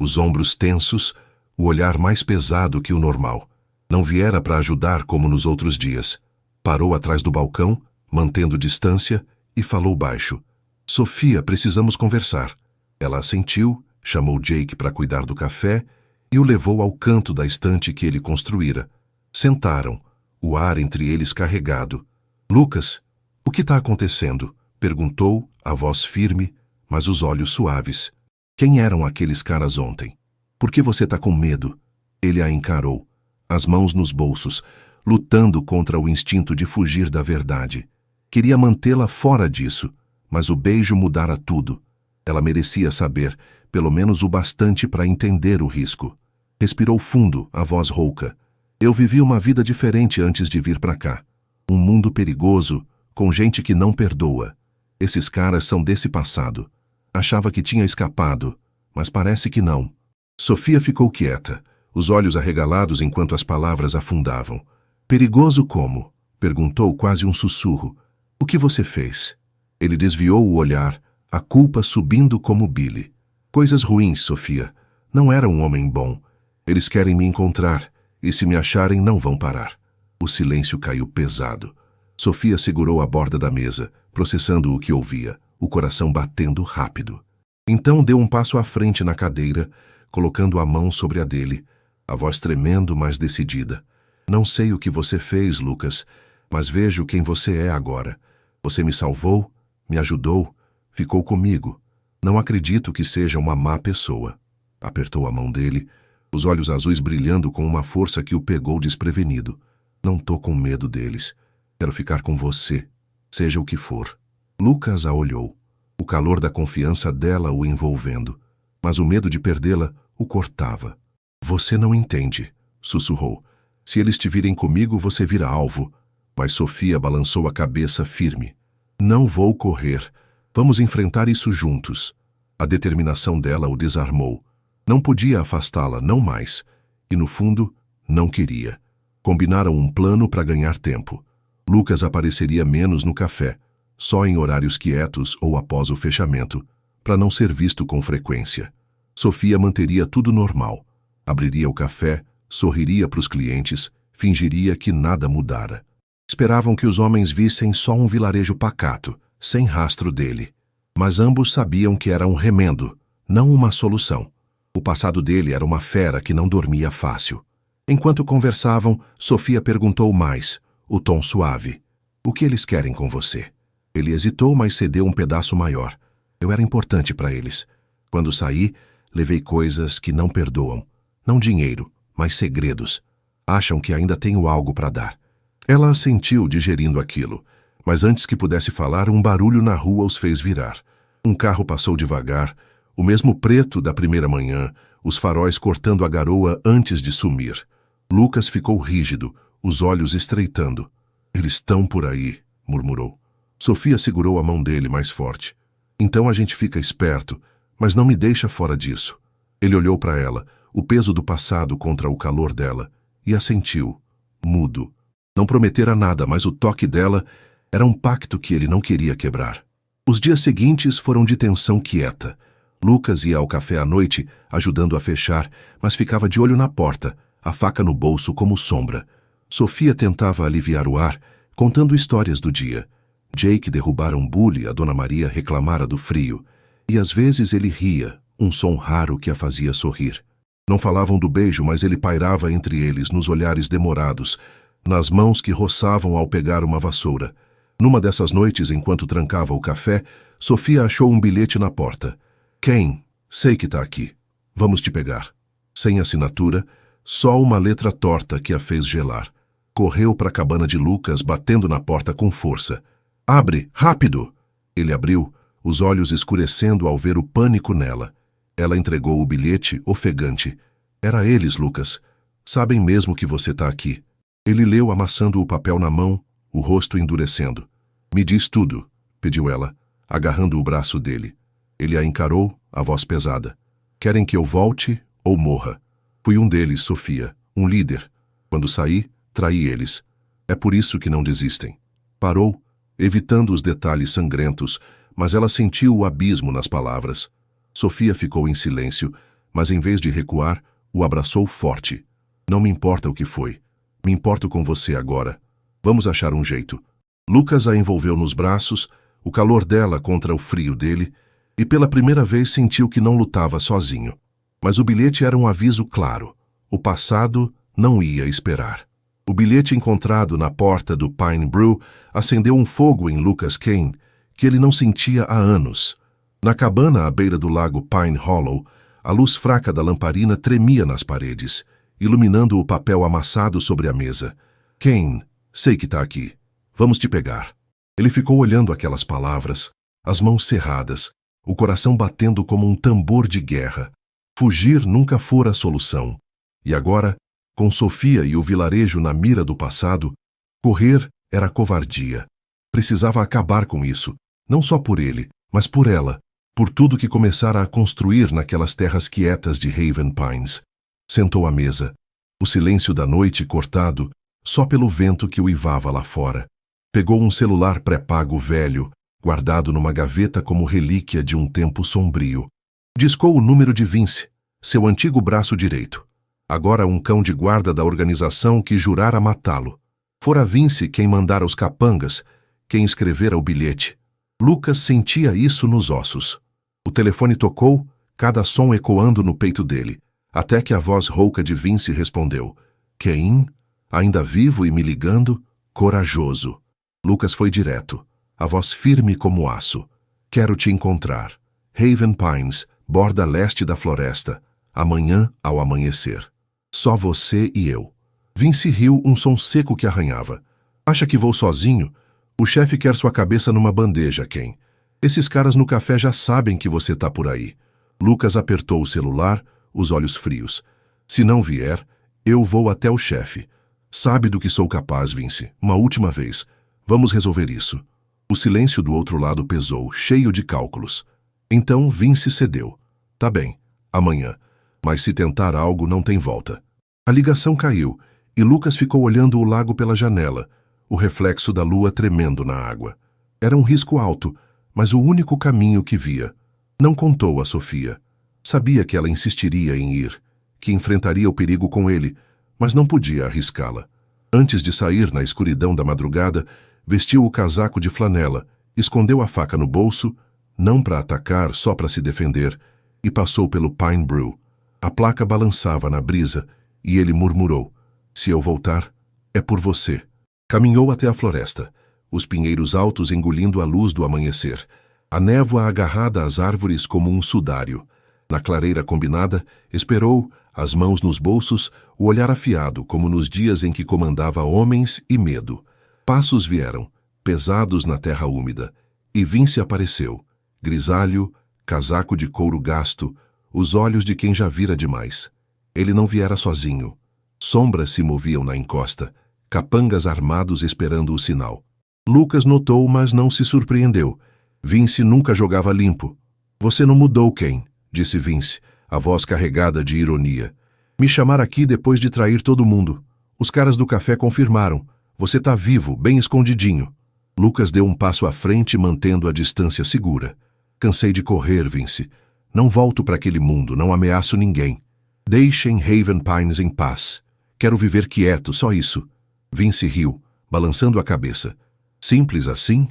Os ombros tensos, o olhar mais pesado que o normal. Não viera para ajudar como nos outros dias. Parou atrás do balcão, mantendo distância, e falou baixo. Sofia, precisamos conversar. Ela assentiu, chamou Jake para cuidar do café e o levou ao canto da estante que ele construíra. Sentaram, o ar entre eles carregado. Lucas, o que está acontecendo? Perguntou, a voz firme, mas os olhos suaves. Quem eram aqueles caras ontem? Por que você está com medo? Ele a encarou, as mãos nos bolsos, lutando contra o instinto de fugir da verdade. Queria mantê-la fora disso, mas o beijo mudara tudo. Ela merecia saber, pelo menos o bastante para entender o risco. Respirou fundo, a voz rouca. Eu vivi uma vida diferente antes de vir para cá. Um mundo perigoso, com gente que não perdoa. Esses caras são desse passado. Achava que tinha escapado, mas parece que não. Sofia ficou quieta, os olhos arregalados enquanto as palavras afundavam. Perigoso como? Perguntou quase um sussurro. O que você fez? Ele desviou o olhar, a culpa subindo como bile. Coisas ruins, Sofia. Não era um homem bom. Eles querem me encontrar, e se me acharem não vão parar. O silêncio caiu pesado. Sofia segurou a borda da mesa, processando o que ouvia, o coração batendo rápido. Então deu um passo à frente na cadeira, colocando a mão sobre a dele, a voz tremendo, mas decidida. Não sei o que você fez, Lucas, mas vejo quem você é agora. Você me salvou, me ajudou, ficou comigo. Não acredito que seja uma má pessoa. Apertou a mão dele, os olhos azuis brilhando com uma força que o pegou desprevenido. Não tô com medo deles. Quero ficar com você, seja o que for. Lucas a olhou, o calor da confiança dela o envolvendo, mas o medo de perdê-la o cortava. Você não entende, sussurrou. Se eles te virem comigo, você vira alvo. Mas Sofia balançou a cabeça firme. Não vou correr. Vamos enfrentar isso juntos. A determinação dela o desarmou. Não podia afastá-la, não mais. E no fundo, não queria. Combinaram um plano para ganhar tempo. Lucas apareceria menos no café, só em horários quietos ou após o fechamento, para não ser visto com frequência. Sofia manteria tudo normal. Abriria o café, sorriria para os clientes, fingiria que nada mudara. Esperavam que os homens vissem só um vilarejo pacato, sem rastro dele. Mas ambos sabiam que era um remendo, não uma solução. O passado dele era uma fera que não dormia fácil. Enquanto conversavam, Sofia perguntou mais, o tom suave. O que eles querem com você? Ele hesitou, mas cedeu um pedaço maior. Eu era importante para eles. Quando saí, levei coisas que não perdoam. Não dinheiro, mas segredos. Acham que ainda tenho algo para dar. Ela assentiu, digerindo aquilo. Mas antes que pudesse falar, um barulho na rua os fez virar. Um carro passou devagar, o mesmo preto da primeira manhã, os faróis cortando a garoa antes de sumir. Lucas ficou rígido, os olhos estreitando. Eles estão por aí, murmurou. Sofia segurou a mão dele mais forte. Então a gente fica esperto, mas não me deixa fora disso. Ele olhou para ela, o peso do passado contra o calor dela, e assentiu, mudo. Não prometera nada, mas o toque dela era um pacto que ele não queria quebrar. Os dias seguintes foram de tensão quieta. Lucas ia ao café à noite, ajudando a fechar, mas ficava de olho na porta, a faca no bolso como sombra. Sofia tentava aliviar o ar, contando histórias do dia. Jake derrubara um bule, a Dona Maria reclamara do frio. E às vezes ele ria, um som raro que a fazia sorrir. Não falavam do beijo, mas ele pairava entre eles nos olhares demorados, nas mãos que roçavam ao pegar uma vassoura. Numa dessas noites, enquanto trancava o café, Sofia achou um bilhete na porta. Quem? Sei que tá aqui. Vamos te pegar. Sem assinatura, só uma letra torta que a fez gelar. Correu para a cabana de Lucas, batendo na porta com força. Abre, rápido! Ele abriu, os olhos escurecendo ao ver o pânico nela. Ela entregou o bilhete, ofegante. Era eles, Lucas. Sabem mesmo que você tá aqui. Ele leu, amassando o papel na mão, o rosto endurecendo. Me diz tudo, pediu ela, agarrando o braço dele. Ele a encarou, a voz pesada. Querem que eu volte ou morra? Fui um deles, Sofia, um líder. Quando saí, traí eles. É por isso que não desistem. Parou, evitando os detalhes sangrentos, mas ela sentiu o abismo nas palavras. Sofia ficou em silêncio, mas em vez de recuar, o abraçou forte. Não me importa o que foi. Me importo com você agora. Vamos achar um jeito. Lucas a envolveu nos braços, o calor dela contra o frio dele, e pela primeira vez sentiu que não lutava sozinho. Mas o bilhete era um aviso claro. O passado não ia esperar. O bilhete encontrado na porta do Pine Brew acendeu um fogo em Lucas Kane que ele não sentia há anos. Na cabana à beira do lago Pine Hollow, a luz fraca da lamparina tremia nas paredes, iluminando o papel amassado sobre a mesa. Kane, sei que tá aqui. Vamos te pegar. Ele ficou olhando aquelas palavras, as mãos cerradas, o coração batendo como um tambor de guerra. Fugir nunca fora a solução. E agora, com Sofia e o vilarejo na mira do passado, correr era covardia. Precisava acabar com isso, não só por ele, mas por ela. por tudo que começara a construir naquelas terras quietas de Haven Pines. Sentou à mesa, o silêncio da noite cortado só pelo vento que uivava lá fora. Pegou um celular pré-pago velho, guardado numa gaveta como relíquia de um tempo sombrio. Discou o número de Vince, seu antigo braço direito. Agora um cão de guarda da organização que jurara matá-lo. Fora Vince quem mandara os capangas, quem escrevera o bilhete. Lucas sentia isso nos ossos. O telefone tocou, cada som ecoando no peito dele, até que a voz rouca de Vince respondeu: "Quem? Ainda vivo e me ligando? Corajoso." Lucas foi direto, a voz firme como aço. "Quero te encontrar. Haven Pines, borda leste da floresta. Amanhã ao amanhecer. Só você e eu." Vince riu, um som seco que arranhava. "Acha que vou sozinho? O chefe quer sua cabeça numa bandeja, Ken. Esses caras no café já sabem que você tá por aí." Lucas apertou o celular, os olhos frios. "Se não vier, eu vou até o chefe. Sabe do que sou capaz, Vince. Uma última vez. Vamos resolver isso." O silêncio do outro lado pesou, cheio de cálculos. Então Vince cedeu. "Tá bem, amanhã. Mas se tentar algo, não tem volta." A ligação caiu, e Lucas ficou olhando o lago pela janela, o reflexo da lua tremendo na água. Era um risco alto, mas o único caminho que via. Não contou a Sofia. Sabia que ela insistiria em ir, que enfrentaria o perigo com ele, mas não podia arriscá-la. Antes de sair na escuridão da madrugada, vestiu o casaco de flanela, escondeu a faca no bolso, não para atacar, só para se defender, e passou pelo Pine Brew. A placa balançava na brisa, e ele murmurou: "Se eu voltar, é por você." Caminhou até a floresta, os pinheiros altos engolindo a luz do amanhecer, a névoa agarrada às árvores como um sudário. Na clareira combinada, esperou, as mãos nos bolsos, o olhar afiado como nos dias em que comandava homens e medo. Passos vieram, pesados na terra úmida, e Vince apareceu, grisalho, casaco de couro gasto, os olhos de quem já vira demais. Ele não viera sozinho. Sombras se moviam na encosta, capangas armados esperando o sinal. Lucas notou, mas não se surpreendeu. Vince nunca jogava limpo. "Você não mudou, Ken", disse Vince, a voz carregada de ironia. "Me chamaram aqui depois de trair todo mundo. Os caras do café confirmaram. Você tá vivo, bem escondidinho." Lucas deu um passo à frente, mantendo a distância segura. "Cansei de correr, Vince. Não volto para aquele mundo, não ameaço ninguém. Deixem Haven Pines em paz. Quero viver quieto, só isso." Vince riu, balançando a cabeça. "Simples assim?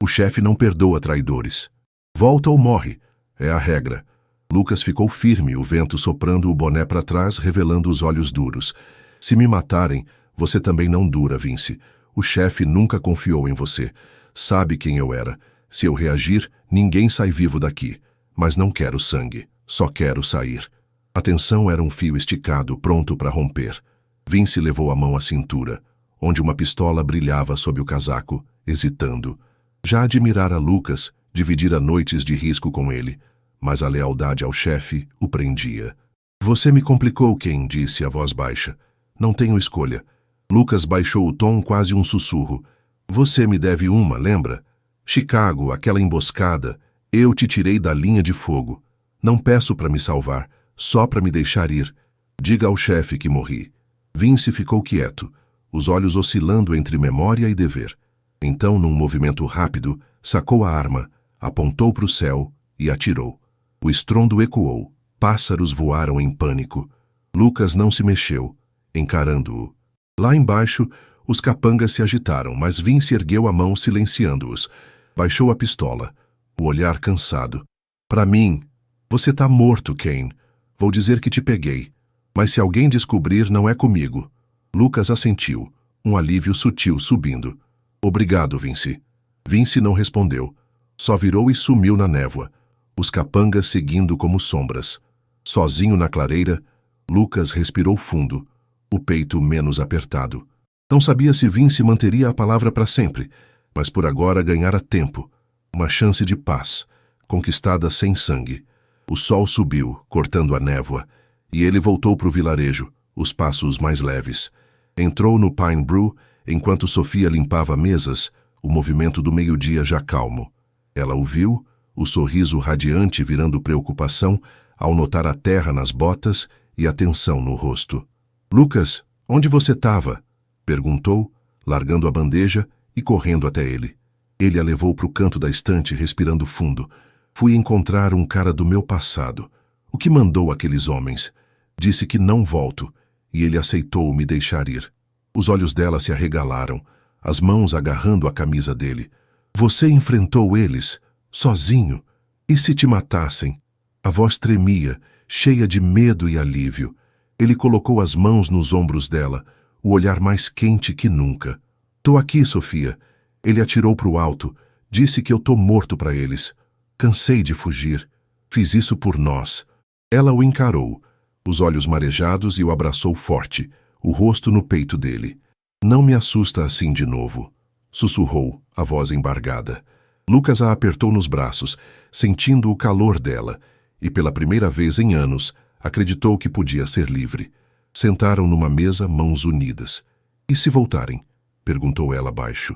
O chefe não perdoa traidores. Volta ou morre. É a regra." Lucas ficou firme, o vento soprando o boné para trás, revelando os olhos duros. "Se me matarem, você também não dura, Vince. O chefe nunca confiou em você. Sabe quem eu era. Se eu reagir, ninguém sai vivo daqui. Mas não quero sangue. Só quero sair." A tensão era um fio esticado, pronto para romper. Vince levou a mão à cintura, onde uma pistola brilhava sob o casaco, hesitando. Já admirara Lucas, dividira noites de risco com ele, mas a lealdade ao chefe o prendia. "Você me complicou, Ken", disse a voz baixa. "Não tenho escolha." Lucas baixou o tom, quase um sussurro. "Você me deve uma, lembra? Chicago, aquela emboscada, eu te tirei da linha de fogo. Não peço para me salvar, só para me deixar ir. Diga ao chefe que morri." Vince ficou quieto, os olhos oscilando entre memória e dever. Então, num movimento rápido, sacou a arma, apontou para o céu e atirou. O estrondo ecoou, pássaros voaram em pânico. Lucas não se mexeu, encarando-o. Lá embaixo, os capangas se agitaram, mas Vince ergueu a mão silenciando-os. Baixou a pistola, o olhar cansado. "Para mim, você tá morto, Ken. Vou dizer que te peguei. Mas se alguém descobrir, não é comigo." Lucas assentiu, um alívio sutil subindo. "Obrigado, Vince." Vince não respondeu. Só virou e sumiu na névoa, os capangas seguindo como sombras. Sozinho na clareira, Lucas respirou fundo, o peito menos apertado. Não sabia se Vince manteria a palavra para sempre, mas por agora ganhara tempo, uma chance de paz, conquistada sem sangue. O sol subiu, cortando a névoa, e ele voltou para o vilarejo, os passos mais leves. Entrou no Pine Brew, enquanto Sofia limpava mesas, o movimento do meio-dia já calmo. Ela o viu, o sorriso radiante virando preocupação ao notar a terra nas botas e a tensão no rosto. "Lucas, onde você estava?" perguntou, largando a bandeja e correndo até ele. Ele a levou para o canto da estante, respirando fundo. "Fui encontrar um cara do meu passado. O que mandou aqueles homens? Disse que não volto, e ele aceitou me deixar ir." Os olhos dela se arregalaram, as mãos agarrando a camisa dele. "Você enfrentou eles, sozinho? E se te matassem?" A voz tremia, cheia de medo e alívio. Ele colocou as mãos nos ombros dela, o olhar mais quente que nunca. "Tô aqui, Sofia." Ele atirou para o alto. "Disse que eu tô morto para eles. Cansei de fugir. Fiz isso por nós." Ela o encarou, os olhos marejados, e o abraçou forte, o rosto no peito dele. "Não me assusta assim de novo", sussurrou, a voz embargada. Lucas a apertou nos braços, sentindo o calor dela, e pela primeira vez em anos, acreditou que podia ser livre. Sentaram numa mesa, mãos unidas. "E se voltarem?" perguntou ela baixo.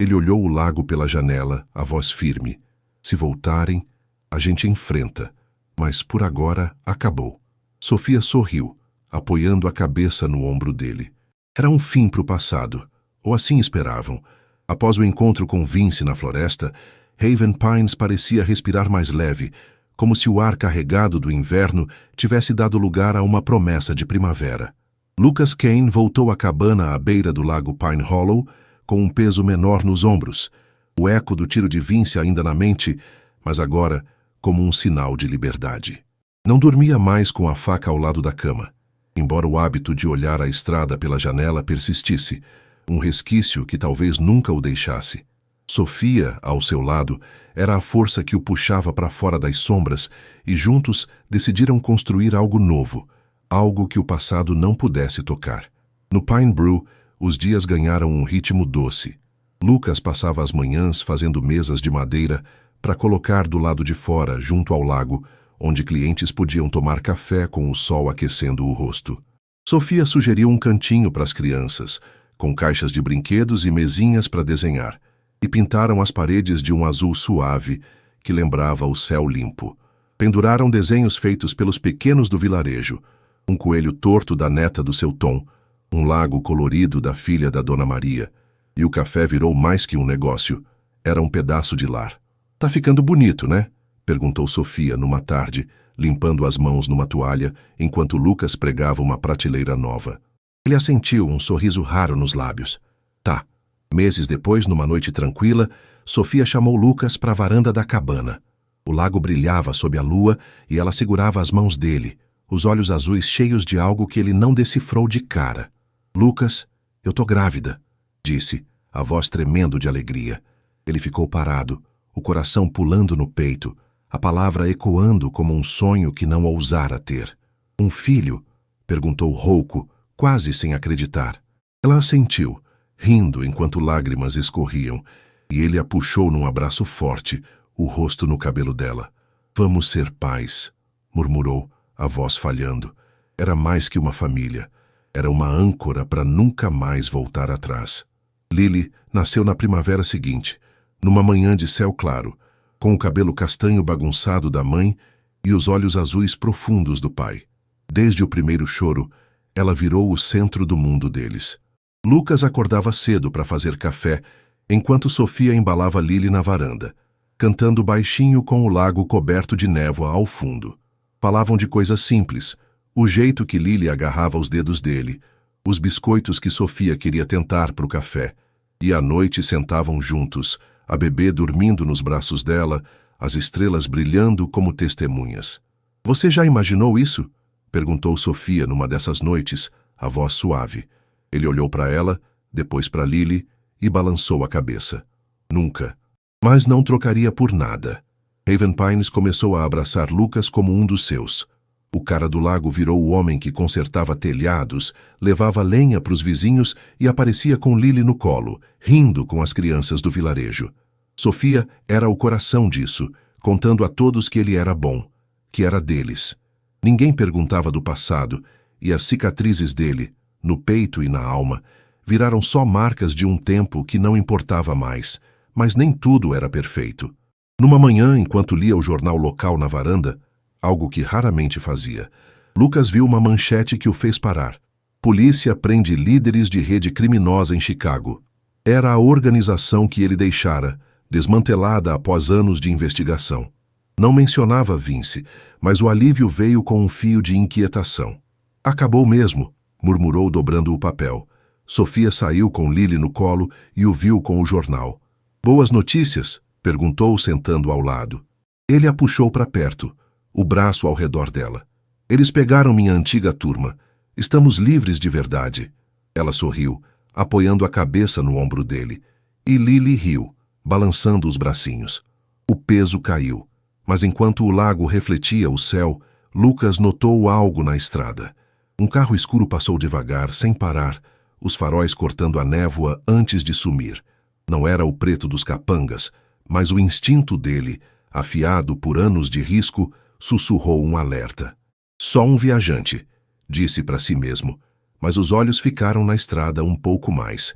Ele olhou o lago pela janela, a voz firme. "Se voltarem, a gente enfrenta. Mas por agora acabou." Sofia sorriu, apoiando a cabeça no ombro dele. Era um fim para o passado, ou assim esperavam. Após o encontro com Vince na floresta, Haven Pines parecia respirar mais leve, como se o ar carregado do inverno tivesse dado lugar a uma promessa de primavera. Lucas Kane voltou à cabana à beira do lago Pine Hollow, com um peso menor nos ombros, o eco do tiro de Vince ainda na mente, mas agora como um sinal de liberdade. Não dormia mais com a faca ao lado da cama, embora o hábito de olhar a estrada pela janela persistisse, um resquício que talvez nunca o deixasse. Sofia, ao seu lado, era a força que o puxava para fora das sombras, e juntos decidiram construir algo novo, algo que o passado não pudesse tocar. No Pine Brew, os dias ganharam um ritmo doce. Lucas passava as manhãs fazendo mesas de madeira para colocar do lado de fora, junto ao lago, onde clientes podiam tomar café com o sol aquecendo o rosto. Sofia sugeriu um cantinho para as crianças, com caixas de brinquedos e mesinhas para desenhar, e pintaram as paredes de um azul suave que lembrava o céu limpo. Penduraram desenhos feitos pelos pequenos do vilarejo, um coelho torto da neta do seu Tom, um lago colorido da filha da Dona Maria, e o café virou mais que um negócio, era um pedaço de lar. "Tá ficando bonito, né?" perguntou Sofia numa tarde, limpando as mãos numa toalha, enquanto Lucas pregava uma prateleira nova. Ele assentiu, um sorriso raro nos lábios. "Tá." Meses depois, numa noite tranquila, Sofia chamou Lucas para a varanda da cabana. O lago brilhava sob a lua e ela segurava as mãos dele, os olhos azuis cheios de algo que ele não decifrou de cara. "Lucas, eu tô grávida", disse, a voz tremendo de alegria. Ele ficou parado, o coração pulando no peito, a palavra ecoando como um sonho que não ousara ter. "Um filho?" perguntou rouco, quase sem acreditar. Ela assentiu, rindo enquanto lágrimas escorriam, e ele a puxou num abraço forte, o rosto no cabelo dela. "Vamos ser pais", murmurou, a voz falhando. Era mais que uma família. Era uma âncora para nunca mais voltar atrás. Lily nasceu na primavera seguinte, numa manhã de céu claro, com o cabelo castanho bagunçado da mãe e os olhos azuis profundos do pai. Desde o primeiro choro, ela virou o centro do mundo deles. Lucas acordava cedo para fazer café, enquanto Sofia embalava Lily na varanda, cantando baixinho com o lago coberto de névoa ao fundo. Falavam de coisas simples, o jeito que Lily agarrava os dedos dele, os biscoitos que Sofia queria tentar para o café, e à noite sentavam juntos, a bebê dormindo nos braços dela, as estrelas brilhando como testemunhas. "Você já imaginou isso?" perguntou Sofia numa dessas noites, a voz suave. Ele olhou para ela, depois para Lily, e balançou a cabeça. "Nunca. Mas não trocaria por nada." Haven Pines começou a abraçar Lucas como um dos seus. O cara do lago virou o homem que consertava telhados, levava lenha para os vizinhos e aparecia com Lily no colo, rindo com as crianças do vilarejo. Sofia era o coração disso, contando a todos que ele era bom, que era deles. Ninguém perguntava do passado, e as cicatrizes dele, no peito e na alma, viraram só marcas de um tempo que não importava mais, mas nem tudo era perfeito. Numa manhã, enquanto lia o jornal local na varanda, algo que raramente fazia, Lucas viu uma manchete que o fez parar. Polícia prende líderes de rede criminosa em Chicago. Era a organização que ele deixara, desmantelada após anos de investigação. Não mencionava Vince, mas o alívio veio com um fio de inquietação. Acabou mesmo, murmurou dobrando o papel. Sofia saiu com Lily no colo e o viu com o jornal. Boas notícias? Perguntou sentando ao lado. Ele a puxou para perto, o braço ao redor dela. Eles pegaram minha antiga turma. Estamos livres de verdade. Ela sorriu, apoiando a cabeça no ombro dele. E Lily riu, balançando os bracinhos. O peso caiu, mas enquanto o lago refletia o céu, Lucas notou algo na estrada. Um carro escuro passou devagar, sem parar, os faróis cortando a névoa antes de sumir. Não era o preto dos capangas, mas o instinto dele, afiado por anos de risco, sussurrou um alerta. Só um viajante, disse para si mesmo, mas os olhos ficaram na estrada um pouco mais.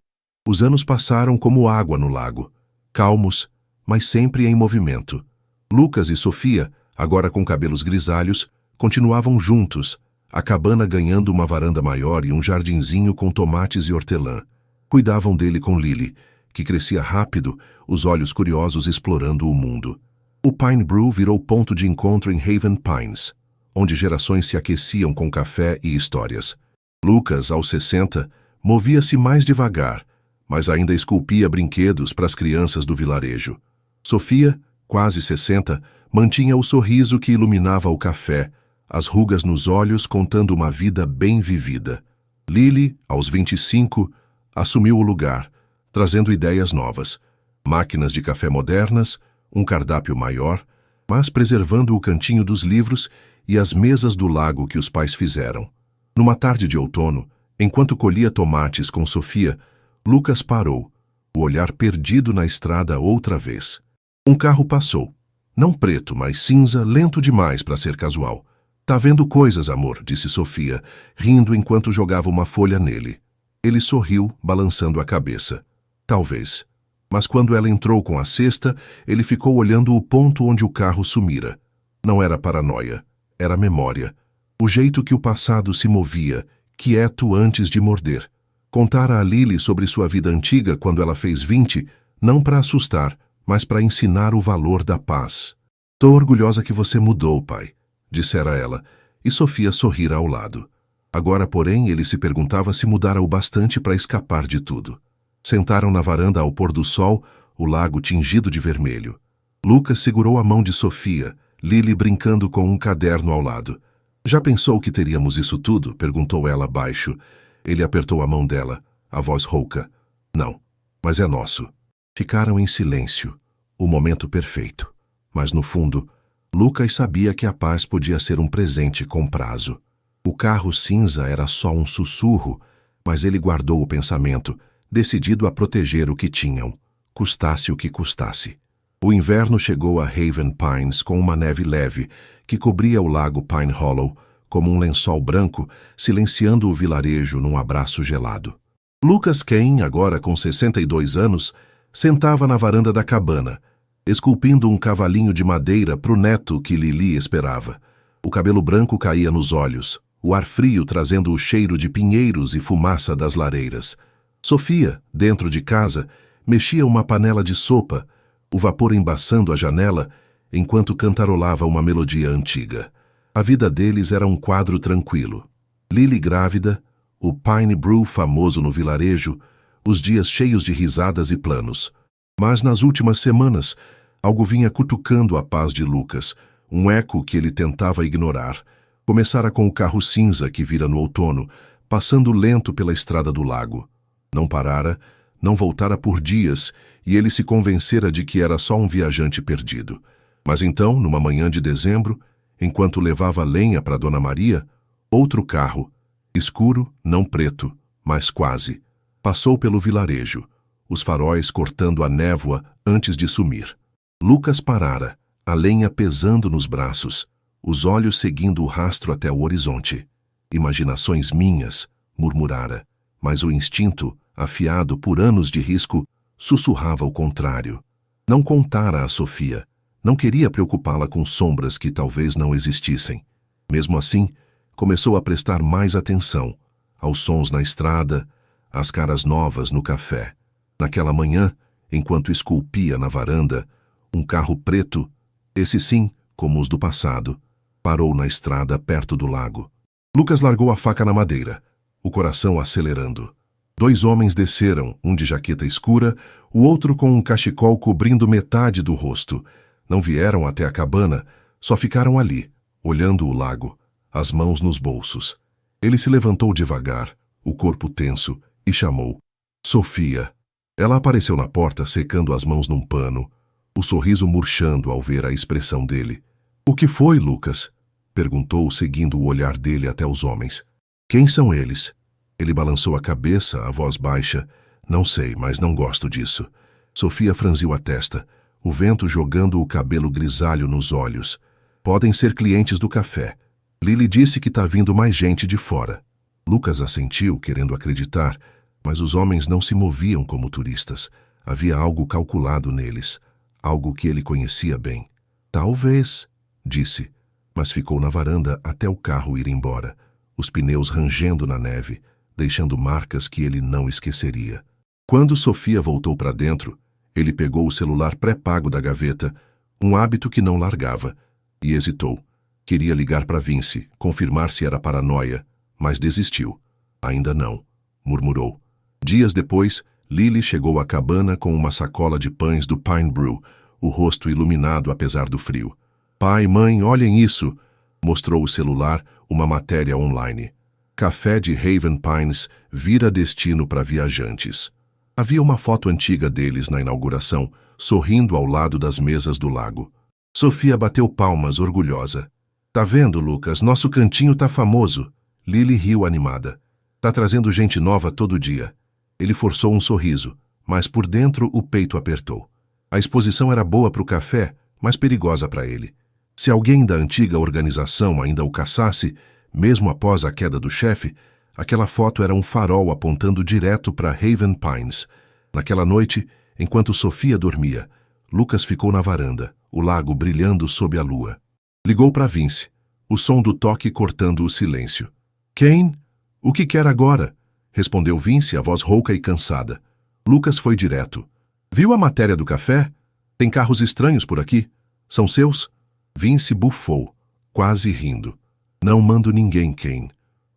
Os anos passaram como água no lago, calmos, mas sempre em movimento. Lucas e Sofia, agora com cabelos grisalhos, continuavam juntos, a cabana ganhando uma varanda maior e um jardinzinho com tomates e hortelã. Cuidavam dele com Lily, que crescia rápido, os olhos curiosos explorando o mundo. O Pine Brew virou ponto de encontro em Haven Pines, onde gerações se aqueciam com café e histórias. Lucas, aos 60, movia-se mais devagar, mas ainda esculpia brinquedos para as crianças do vilarejo. Sofia, quase 60, mantinha o sorriso que iluminava o café, as rugas nos olhos contando uma vida bem vivida. Lily, aos 25, assumiu o lugar, trazendo ideias novas. Máquinas de café modernas, um cardápio maior, mas preservando o cantinho dos livros e as mesas do lago que os pais fizeram. Numa tarde de outono, enquanto colhia tomates com Sofia, Lucas parou, o olhar perdido na estrada outra vez. Um carro passou. Não preto, mas cinza, lento demais para ser casual. Tá vendo coisas, amor, disse Sofia, rindo enquanto jogava uma folha nele. Ele sorriu, balançando a cabeça. Talvez. Mas quando ela entrou com a cesta, ele ficou olhando o ponto onde o carro sumira. Não era paranoia, era memória. O jeito que o passado se movia, quieto antes de morder. Contara a Lily sobre sua vida antiga quando ela fez 20, não para assustar, mas para ensinar o valor da paz. Tô orgulhosa que você mudou, pai, dissera ela, e Sofia sorrira ao lado. Agora, porém, ele se perguntava se mudara o bastante para escapar de tudo. Sentaram na varanda ao pôr do sol, o lago tingido de vermelho. Lucas segurou a mão de Sofia, Lily brincando com um caderno ao lado. Já pensou que teríamos isso tudo? Perguntou ela baixo. Ele apertou a mão dela, a voz rouca. Não, mas é nosso. Ficaram em silêncio, o momento perfeito. Mas no fundo, Lucas sabia que a paz podia ser um presente com prazo. O carro cinza era só um sussurro, mas ele guardou o pensamento, decidido a proteger o que tinham, custasse o que custasse. O inverno chegou a Haven Pines com uma neve leve, que cobria o lago Pine Hollow, como um lençol branco, silenciando o vilarejo num abraço gelado. Lucas Kane, agora com 62 anos, sentava na varanda da cabana, esculpindo um cavalinho de madeira para o neto que Lily esperava. O cabelo branco caía nos olhos, o ar frio trazendo o cheiro de pinheiros e fumaça das lareiras. Sofia, dentro de casa, mexia uma panela de sopa, o vapor embaçando a janela, enquanto cantarolava uma melodia antiga. A vida deles era um quadro tranquilo. Lily grávida, o Pine Brew famoso no vilarejo, os dias cheios de risadas e planos. Mas nas últimas semanas, algo vinha cutucando a paz de Lucas, um eco que ele tentava ignorar. Começara com o carro cinza que vira no outono, passando lento pela estrada do lago. Não parara, não voltara por dias, e ele se convencera de que era só um viajante perdido. Mas então, numa manhã de dezembro, enquanto levava lenha para Dona Maria, outro carro, escuro, não preto, mas quase, passou pelo vilarejo, os faróis cortando a névoa antes de sumir. Lucas parara, a lenha pesando nos braços, os olhos seguindo o rastro até o horizonte. Imaginações minhas, murmurara, mas o instinto, afiado por anos de risco, sussurrava o contrário. Não contara a Sofia, Não queria preocupá-la com sombras que talvez não existissem. Mesmo assim, começou a prestar mais atenção aos sons na estrada, às caras novas no café. Naquela manhã, enquanto esculpia na varanda, um carro preto, esse sim, como os do passado, parou na estrada perto do lago. Lucas largou a faca na madeira, o coração acelerando. 2 homens desceram, um de jaqueta escura, o outro com um cachecol cobrindo metade do rosto. Não vieram até a cabana, só ficaram ali, olhando o lago, as mãos nos bolsos. Ele se levantou devagar, o corpo tenso, e chamou. Sofia. Ela apareceu na porta secando as mãos num pano, o sorriso murchando ao ver a expressão dele. O que foi, Lucas? Perguntou, seguindo o olhar dele até os homens. Quem são eles? Ele balançou a cabeça, a voz baixa. Não sei, mas não gosto disso. Sofia franziu a testa, o vento jogando o cabelo grisalho nos olhos. Podem ser clientes do café. Lily disse que tá vindo mais gente de fora. Lucas assentiu, querendo acreditar, mas os homens não se moviam como turistas. Havia algo calculado neles, algo que ele conhecia bem. Talvez, disse, mas ficou na varanda até o carro ir embora, os pneus rangendo na neve, deixando marcas que ele não esqueceria. Quando Sofia voltou para dentro, ele pegou o celular pré-pago da gaveta, um hábito que não largava, e hesitou. Queria ligar para Vince, confirmar se era paranoia, mas desistiu. Ainda não, murmurou. Dias depois, Lily chegou à cabana com uma sacola de pães do Pine Brew, o rosto iluminado apesar do frio. Pai, mãe, olhem isso! Mostrou o celular, uma matéria online. Café de Haven Pines vira destino para viajantes. Havia uma foto antiga deles na inauguração, sorrindo ao lado das mesas do lago. Sofia bateu palmas, orgulhosa. Tá vendo, Lucas? Nosso cantinho tá famoso. Lily riu animada. Tá trazendo gente nova todo dia. Ele forçou um sorriso, mas por dentro o peito apertou. A exposição era boa para o café, mas perigosa para ele. Se alguém da antiga organização ainda o caçasse, mesmo após a queda do chefe, aquela foto era um farol apontando direto para Haven Pines. Naquela noite, enquanto Sofia dormia, Lucas ficou na varanda, o lago brilhando sob a lua. Ligou para Vince, o som do toque cortando o silêncio. Kane? O que quer agora? Respondeu Vince, a voz rouca e cansada. Lucas foi direto. Viu a matéria do café? Tem carros estranhos por aqui. São seus? Vince bufou, quase rindo. Não mando ninguém, Kane.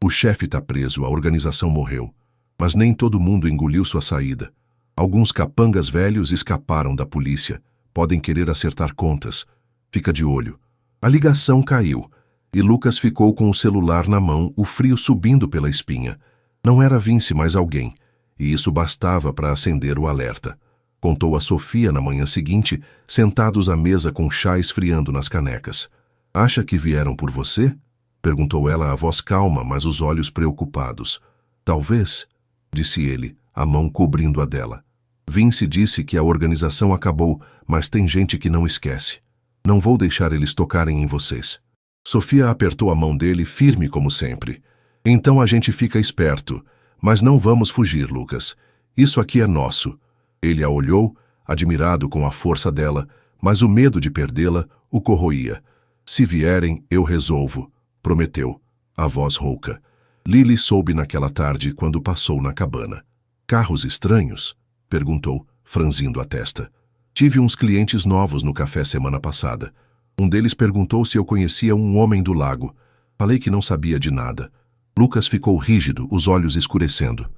O chefe tá preso, a organização morreu. Mas nem todo mundo engoliu sua saída. Alguns capangas velhos escaparam da polícia. Podem querer acertar contas. Fica de olho. A ligação caiu, e Lucas ficou com o celular na mão, o frio subindo pela espinha. Não era Vince, mas alguém, e isso bastava para acender o alerta. Contou a Sofia na manhã seguinte, sentados à mesa com chá esfriando nas canecas. Acha que vieram por você? Perguntou ela, a voz calma, mas os olhos preocupados. Talvez, disse ele, a mão cobrindo a dela. Vince disse que a organização acabou, mas tem gente que não esquece. Não vou deixar eles tocarem em vocês. Sofia apertou a mão dele, firme como sempre. Então a gente fica esperto, mas não vamos fugir, Lucas. Isso aqui é nosso. Ele a olhou, admirado com a força dela, mas o medo de perdê-la o corroía. Se vierem, eu resolvo, prometeu, a voz rouca. Lily soube naquela tarde quando passou na cabana. Carros estranhos? Perguntou, franzindo a testa. Tive uns clientes novos no café semana passada. Um deles perguntou se eu conhecia um homem do lago. Falei que não sabia de nada. Lucas ficou rígido, os olhos escurecendo.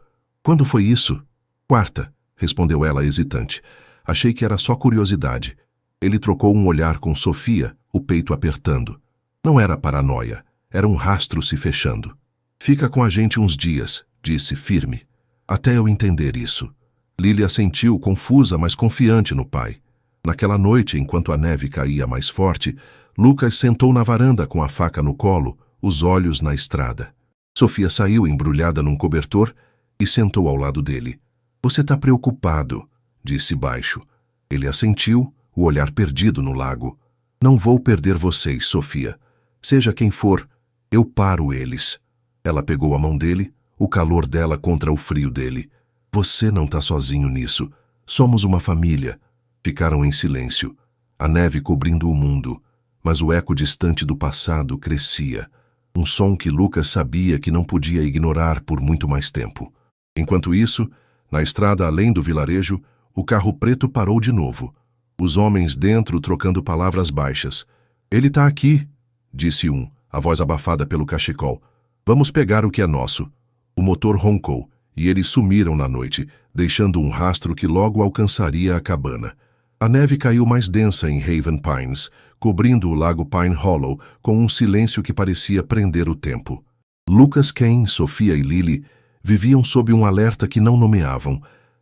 Quando foi isso? Quarta, respondeu ela hesitante. Achei que era só curiosidade. Ele trocou um olhar com Sofia, o peito apertando. Não era paranoia, era um rastro se fechando. Fica com a gente uns dias, disse firme. Até eu entender isso. Lily assentiu, confusa, mas confiante no pai. Naquela noite, enquanto a neve caía mais forte, Lucas sentou na varanda com a faca no colo, os olhos na estrada. Sofia saiu embrulhada num cobertor e sentou ao lado dele. Você tá preocupado, disse baixo. Ele assentiu, o olhar perdido no lago. Não vou perder vocês, Sofia. Seja quem for, eu paro eles. Ela pegou a mão dele, o calor dela contra o frio dele. Você não tá sozinho nisso. Somos uma família. Ficaram em silêncio. a neve cobrindo o mundo, mas o eco distante do passado crescia, um som que Lucas sabia que não podia ignorar por muito mais tempo. Enquanto isso, na estrada além do vilarejo, o carro preto parou de novo. Os homens dentro trocando palavras baixas. "Ele tá aqui", disse um, a voz abafada pelo cachecol. "Vamos pegar o que é nosso." O motor roncou, e eles sumiram na noite, deixando um rastro que logo alcançaria a cabana. A neve caiu mais densa em Haven Pines, cobrindo o lago Pine Hollow com um silêncio que parecia prender o tempo. Lucas, Kane, Sofia e Lily viviam sob um alerta que não nomeavam,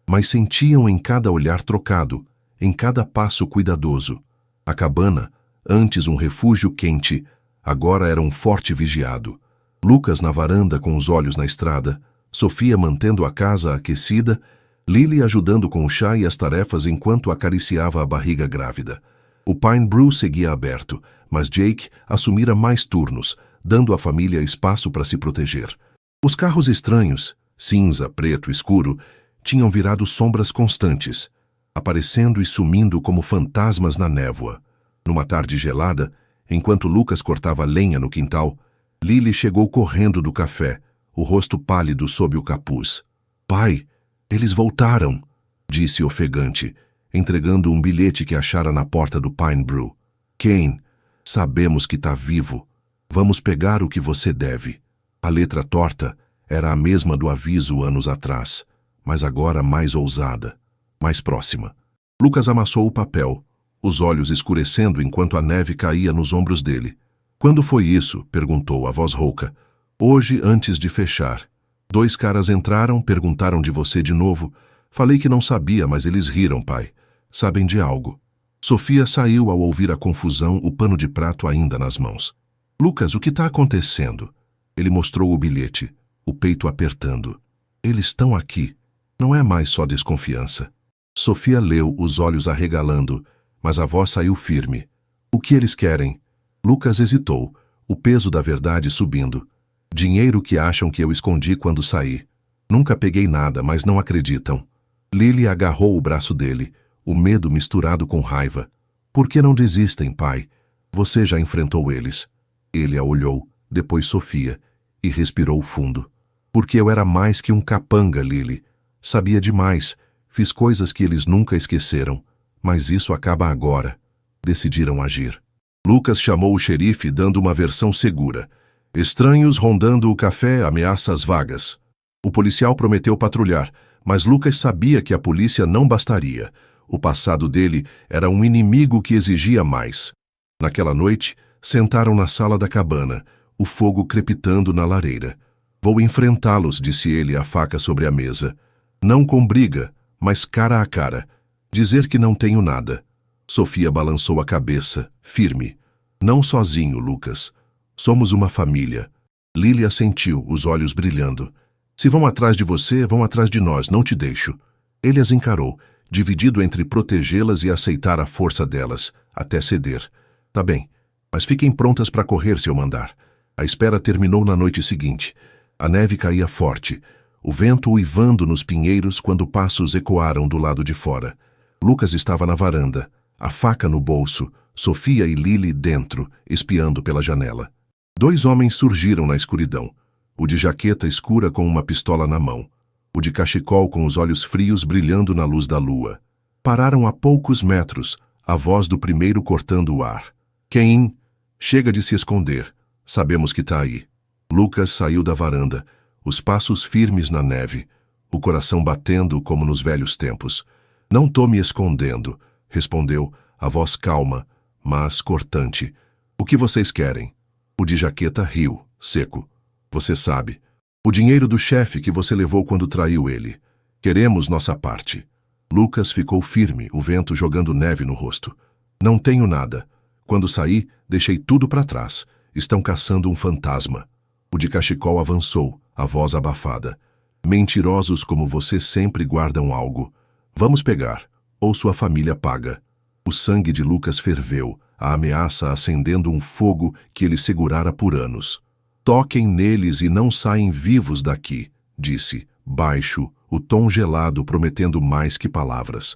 mas sentiam em cada olhar trocado, em cada passo cuidadoso. A cabana, antes um refúgio quente, agora era um forte vigiado. Lucas na varanda com os olhos na estrada, Sofia mantendo a casa aquecida, Lily ajudando com o chá e as tarefas enquanto acariciava a barriga grávida. O Pine Brew seguia aberto, mas Jake assumira mais turnos, dando à família espaço para se proteger. Os carros estranhos, cinza, preto, escuro, tinham virado sombras constantes, aparecendo e sumindo como fantasmas na névoa. Numa tarde gelada, enquanto Lucas cortava lenha no quintal, Lily chegou correndo do café, o rosto pálido sob o capuz. "Pai, eles voltaram", disse ofegante, entregando um bilhete que achara na porta do Pine Brew. "Kane, sabemos que tá vivo. Vamos pegar o que você deve." A letra torta era a mesma do aviso anos atrás, mas agora mais ousada, mais próxima. Lucas amassou o papel, os olhos escurecendo enquanto a neve caía nos ombros dele. "Quando foi isso?" perguntou a voz rouca. "Hoje, antes de fechar. 2 caras entraram, perguntaram de você de novo. Falei que não sabia, mas eles riram, pai. Sabem de algo." Sofia saiu ao ouvir a confusão, o pano de prato ainda nas mãos. "Lucas, o que está acontecendo?" Ele mostrou o bilhete, o peito apertando. "Eles estão aqui. Não é mais só desconfiança." Sofia leu, os olhos arregalando, mas a voz saiu firme. "O que eles querem?" Lucas hesitou, o peso da verdade subindo. "Dinheiro que acham que eu escondi quando saí. Nunca peguei nada, mas não acreditam." Lily agarrou o braço dele, o medo misturado com raiva. "Por que não desistem, pai? Você já enfrentou eles." Ele a olhou, depois Sofia, e respirou fundo. "Porque eu era mais que um capanga, Lily. Sabia demais, fiz coisas que eles nunca esqueceram. Mas isso acaba agora." Decidiram agir. Lucas chamou o xerife dando uma versão segura. "Estranhos rondando o café, ameaças vagas." O policial prometeu patrulhar, mas Lucas sabia que a polícia não bastaria. O passado dele era um inimigo que exigia mais. Naquela noite, sentaram na sala da cabana, o fogo crepitando na lareira. "Vou enfrentá-los", disse ele, a faca sobre a mesa. "Não com briga, mas cara a cara. Dizer que não tenho nada." Sofia balançou a cabeça, firme. "Não sozinho, Lucas. Somos uma família." Lily assentiu, os olhos brilhando. "Se vão atrás de você, vão atrás de nós, não te deixo." Ele as encarou, dividido entre protegê-las e aceitar a força delas, até ceder. "Tá bem, mas fiquem prontas para correr se eu mandar." A espera terminou na noite seguinte. A neve caía forte, o vento uivando nos pinheiros quando passos ecoaram do lado de fora. Lucas estava na varanda, a faca no bolso, Sofia e Lily dentro, espiando pela janela. 2 homens surgiram na escuridão, o de jaqueta escura com uma pistola na mão, o de cachecol com os olhos frios brilhando na luz da lua. Pararam a poucos metros, a voz do primeiro cortando o ar. "Kane, chega de se esconder. Sabemos que tá aí." Lucas saiu da varanda, os passos firmes na neve, o coração batendo como nos velhos tempos. "Não tô me escondendo", respondeu, a voz calma, mas cortante. "O que vocês querem?" O de jaqueta riu, seco. "Você sabe. O dinheiro do chefe que você levou quando traiu ele. Queremos nossa parte." Lucas ficou firme, o vento jogando neve no rosto. "Não tenho nada. Quando saí, deixei tudo para trás. Estão caçando um fantasma." O de cachecol avançou, a voz abafada. "Mentirosos como você sempre guardam algo. Vamos pegar, ou sua família paga." O sangue de Lucas ferveu, a ameaça acendendo um fogo que ele segurara por anos. "Toquem neles e não saem vivos daqui", disse, baixo, o tom gelado prometendo mais que palavras.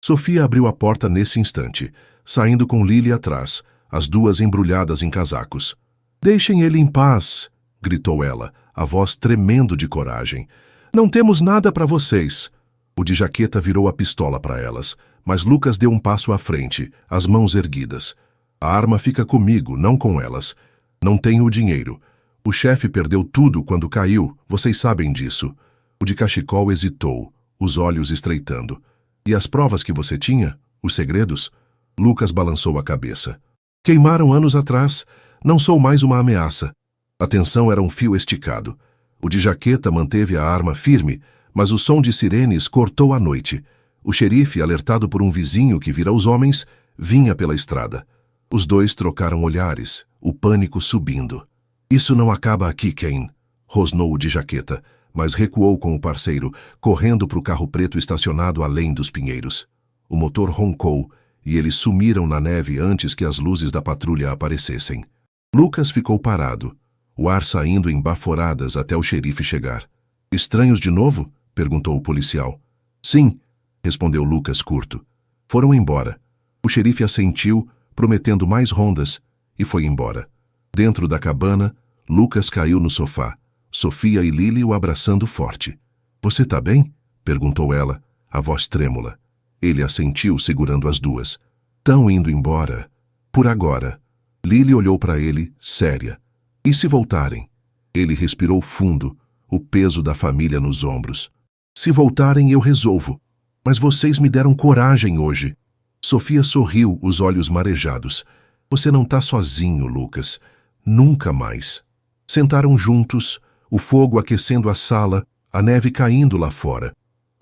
Sofia abriu a porta nesse instante, saindo com Lily atrás, as duas embrulhadas em casacos. "Deixem ele em paz", gritou ela, a voz tremendo de coragem. "Não temos nada para vocês." O de jaqueta virou a pistola para elas, mas Lucas deu um passo à frente, as mãos erguidas. "A arma fica comigo, não com elas. Não tenho o dinheiro. O chefe perdeu tudo quando caiu, vocês sabem disso." O de cachecol hesitou, os olhos estreitando. "E as provas que você tinha? Os segredos?" Lucas balançou a cabeça. "Queimaram anos atrás. Não sou mais uma ameaça." A tensão era um fio esticado. O de jaqueta manteve a arma firme, mas o som de sirenes cortou a noite. O xerife, alertado por um vizinho que vira os homens, vinha pela estrada. Os dois trocaram olhares, o pânico subindo. "Isso não acaba aqui, Kane", rosnou o de jaqueta, mas recuou com o parceiro, correndo para o carro preto estacionado além dos pinheiros. O motor roncou e eles sumiram na neve antes que as luzes da patrulha aparecessem. Lucas ficou parado, o ar saindo em baforadas até o xerife chegar. "Estranhos de novo?" perguntou o policial. "Sim", respondeu Lucas curto. Foram embora. O xerife assentiu, prometendo mais rondas, e foi embora. Dentro da cabana, Lucas caiu no sofá, Sofia e Lily o abraçando forte. "Você tá bem?" perguntou ela, a voz trêmula. Ele assentiu, segurando as duas. "Tão indo embora. Por agora." Lily olhou para ele, séria. "E se voltarem?" Ele respirou fundo, o peso da família nos ombros. "Se voltarem, eu resolvo. Mas vocês me deram coragem hoje." Sofia sorriu, os olhos marejados. "Você não tá sozinho, Lucas. Nunca mais." Sentaram juntos, o fogo aquecendo a sala, a neve caindo lá fora.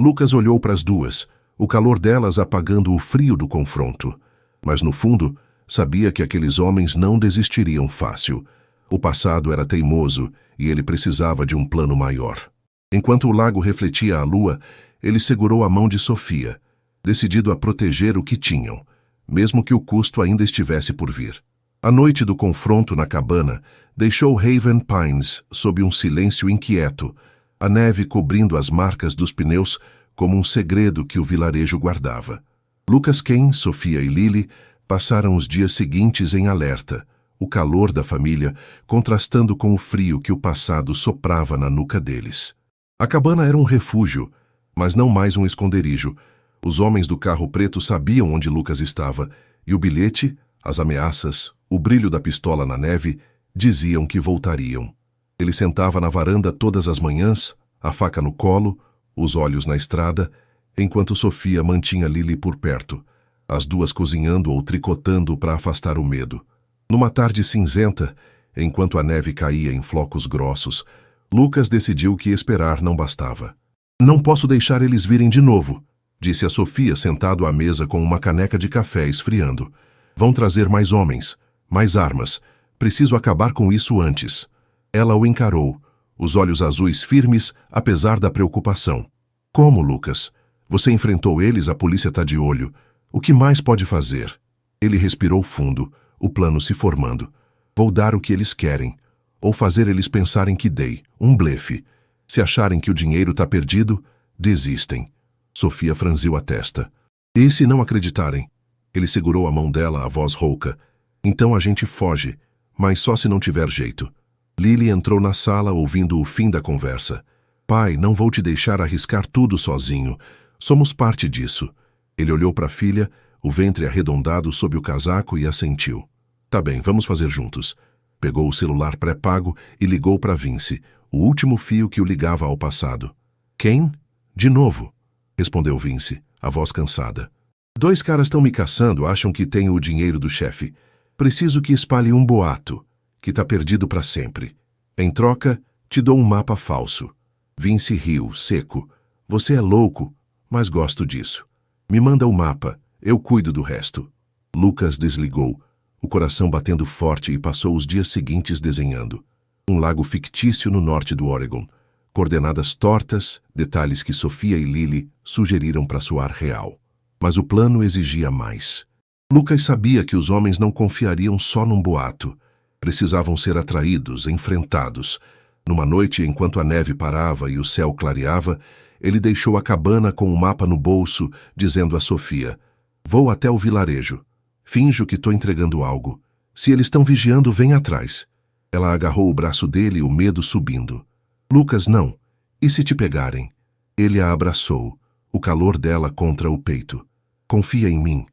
Lucas olhou para as duas, o calor delas apagando o frio do confronto. Mas no fundo, sabia que aqueles homens não desistiriam fácil. O passado era teimoso e ele precisava de um plano maior. Enquanto o lago refletia a lua, ele segurou a mão de Sofia, decidido a proteger o que tinham, mesmo que o custo ainda estivesse por vir. A noite do confronto na cabana deixou Haven Pines sob um silêncio inquieto, a neve cobrindo as marcas dos pneus como um segredo que o vilarejo guardava. Lucas, Kane, Sofia e Lily passaram os dias seguintes em alerta, o calor da família contrastando com o frio que o passado soprava na nuca deles. A cabana era um refúgio, mas não mais um esconderijo. Os homens do carro preto sabiam onde Lucas estava, e o bilhete, as ameaças, o brilho da pistola na neve, diziam que voltariam. Ele sentava na varanda todas as manhãs, a faca no colo, os olhos na estrada, enquanto Sofia mantinha Lily por perto, as duas cozinhando ou tricotando para afastar o medo. Numa tarde cinzenta, enquanto a neve caía em flocos grossos, Lucas decidiu que esperar não bastava. "Não posso deixar eles virem de novo", disse a Sofia sentado à mesa com uma caneca de café esfriando. "Vão trazer mais homens, mais armas. Preciso acabar com isso antes." Ela o encarou, os olhos azuis firmes, apesar da preocupação. "Como, Lucas? Você enfrentou eles, a polícia está de olho. O que mais pode fazer?" Ele respirou fundo, o plano se formando. "Vou dar o que eles querem, ou fazer eles pensarem que dei, um blefe. Se acharem que o dinheiro está perdido, desistem." Sofia franziu a testa. "E se não acreditarem?" Ele segurou a mão dela, a voz rouca. "Então a gente foge, mas só se não tiver jeito." Lily entrou na sala ouvindo o fim da conversa. "Pai, não vou te deixar arriscar tudo sozinho. Somos parte disso." Ele olhou para a filha, o ventre arredondado sob o casaco e assentiu. "Tá bem, vamos fazer juntos." Pegou o celular pré-pago e ligou para Vince, o último fio que o ligava ao passado. "Kane? De novo?" respondeu Vince, a voz cansada. "Dois caras estão me caçando, acham que tenho o dinheiro do chefe. Preciso que espalhe um boato, que tá perdido para sempre. Em troca, te dou um mapa falso." Vince riu, seco. "Você é louco, mas gosto disso. Me manda o mapa, eu cuido do resto." Lucas desligou, o coração batendo forte, e passou os dias seguintes desenhando. Um lago fictício no norte do Oregon. Coordenadas tortas, detalhes que Sofia e Lily sugeriram para soar real. Mas o plano exigia mais. Lucas sabia que os homens não confiariam só num boato. Precisavam ser atraídos, enfrentados. Numa noite, enquanto a neve parava e o céu clareava, ele deixou a cabana com o mapa no bolso, dizendo a Sofia: "Vou até o vilarejo. Finjo que estou entregando algo. Se eles estão vigiando, vem atrás." Ela agarrou o braço dele, o medo subindo. "Lucas, não. E se te pegarem?" Ele a abraçou, o calor dela contra o peito. "Confia em mim.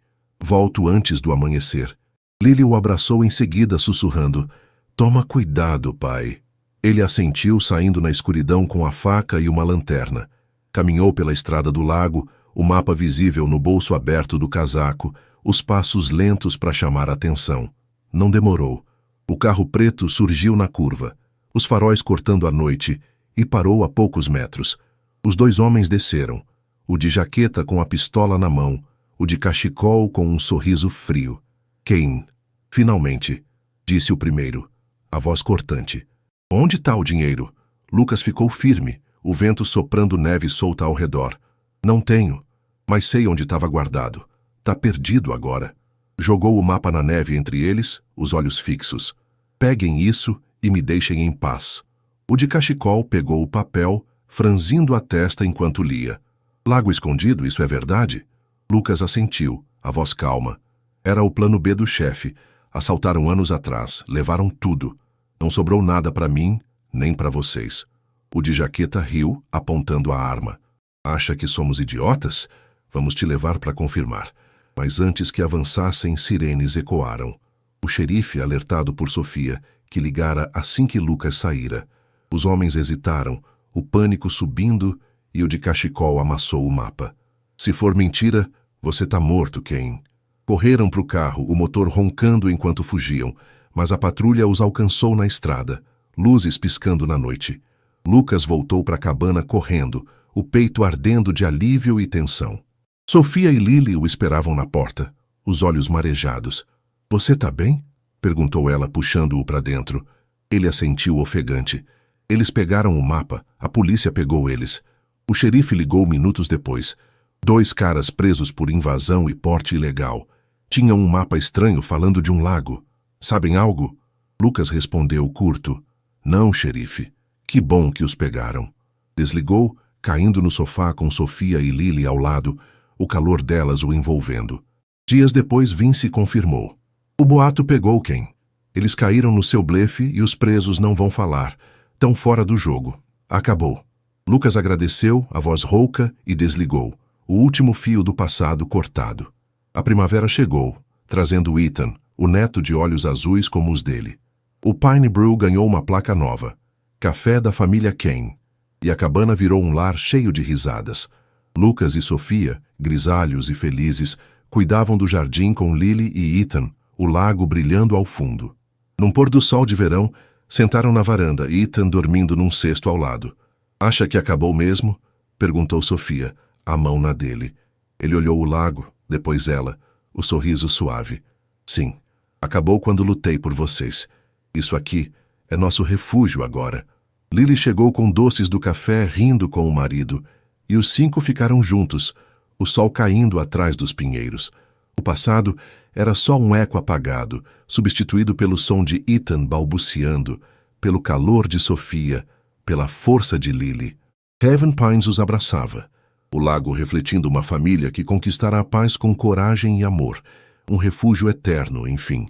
Volto antes do amanhecer." Lily o abraçou em seguida, sussurrando: "Toma cuidado, pai." Ele assentiu, saindo na escuridão com a faca e uma lanterna. Caminhou pela estrada do lago, o mapa visível no bolso aberto do casaco, os passos lentos para chamar a atenção. Não demorou. O carro preto surgiu na curva, os faróis cortando a noite, e parou a poucos metros. Os dois homens desceram, o de jaqueta com a pistola na mão, o de cachecol com um sorriso frio. "Kane, finalmente", disse o primeiro, a voz cortante. "Onde está o dinheiro?" Lucas ficou firme, o vento soprando neve solta ao redor. "Não tenho, mas sei onde estava guardado. Tá perdido agora." Jogou o mapa na neve entre eles, os olhos fixos. "Peguem isso e me deixem em paz." O de cachecol pegou o papel, franzindo a testa enquanto lia. "Lago escondido, isso é verdade?" Lucas assentiu, a voz calma. "Era o plano B do chefe. Assaltaram anos atrás, levaram tudo. Não sobrou nada para mim, nem para vocês." O de jaqueta riu, apontando a arma. "Acha que somos idiotas? Vamos te levar para confirmar." Mas antes que avançassem, sirenes ecoaram. O xerife, alertado por Sofia, que ligara assim que Lucas saíra. Os homens hesitaram, o pânico subindo, e o de cachecol amassou o mapa. "Se for mentira, você tá morto, Kane." Correram para o carro, o motor roncando enquanto fugiam, mas a patrulha os alcançou na estrada, luzes piscando na noite. Lucas voltou para a cabana correndo, o peito ardendo de alívio e tensão. Sofia e Lily o esperavam na porta, os olhos marejados. "Você tá bem?" perguntou ela, puxando-o para dentro. Ele assentiu ofegante. Eles pegaram o mapa, a polícia pegou eles. O xerife ligou minutos depois. 2 caras presos por invasão e porte ilegal. Tinham um mapa estranho falando de um lago. "Sabem algo?" Lucas respondeu curto. "Não, xerife. Que bom que os pegaram." Desligou, caindo no sofá com Sofia e Lily ao lado, o calor delas o envolvendo. Dias depois, Vince confirmou. "O boato pegou quem? Eles caíram no seu blefe e os presos não vão falar. Tão fora do jogo. Acabou." Lucas agradeceu, a voz rouca, e desligou, o último fio do passado cortado. A primavera chegou, trazendo Ethan, o neto de olhos azuis como os dele. O Pine Brew ganhou uma placa nova. Café da família Kane. E a cabana virou um lar cheio de risadas. Lucas e Sofia, grisalhos e felizes, cuidavam do jardim com Lily e Ethan, o lago brilhando ao fundo. Num pôr do sol de verão, sentaram na varanda, Ethan dormindo num cesto ao lado. "Acha que acabou mesmo?" perguntou Sofia, a mão na dele. Ele olhou o lago, depois ela, o sorriso suave. "Sim, acabou quando lutei por vocês. Isso aqui é nosso refúgio agora." Lily chegou com doces do café, rindo com o marido, e os 5 ficaram juntos, o sol caindo atrás dos pinheiros. O passado era só um eco apagado, substituído pelo som de Ethan balbuciando, pelo calor de Sofia, pela força de Lily. Haven Pines os abraçava, o lago refletindo uma família que conquistara a paz com coragem e amor, um refúgio eterno, enfim.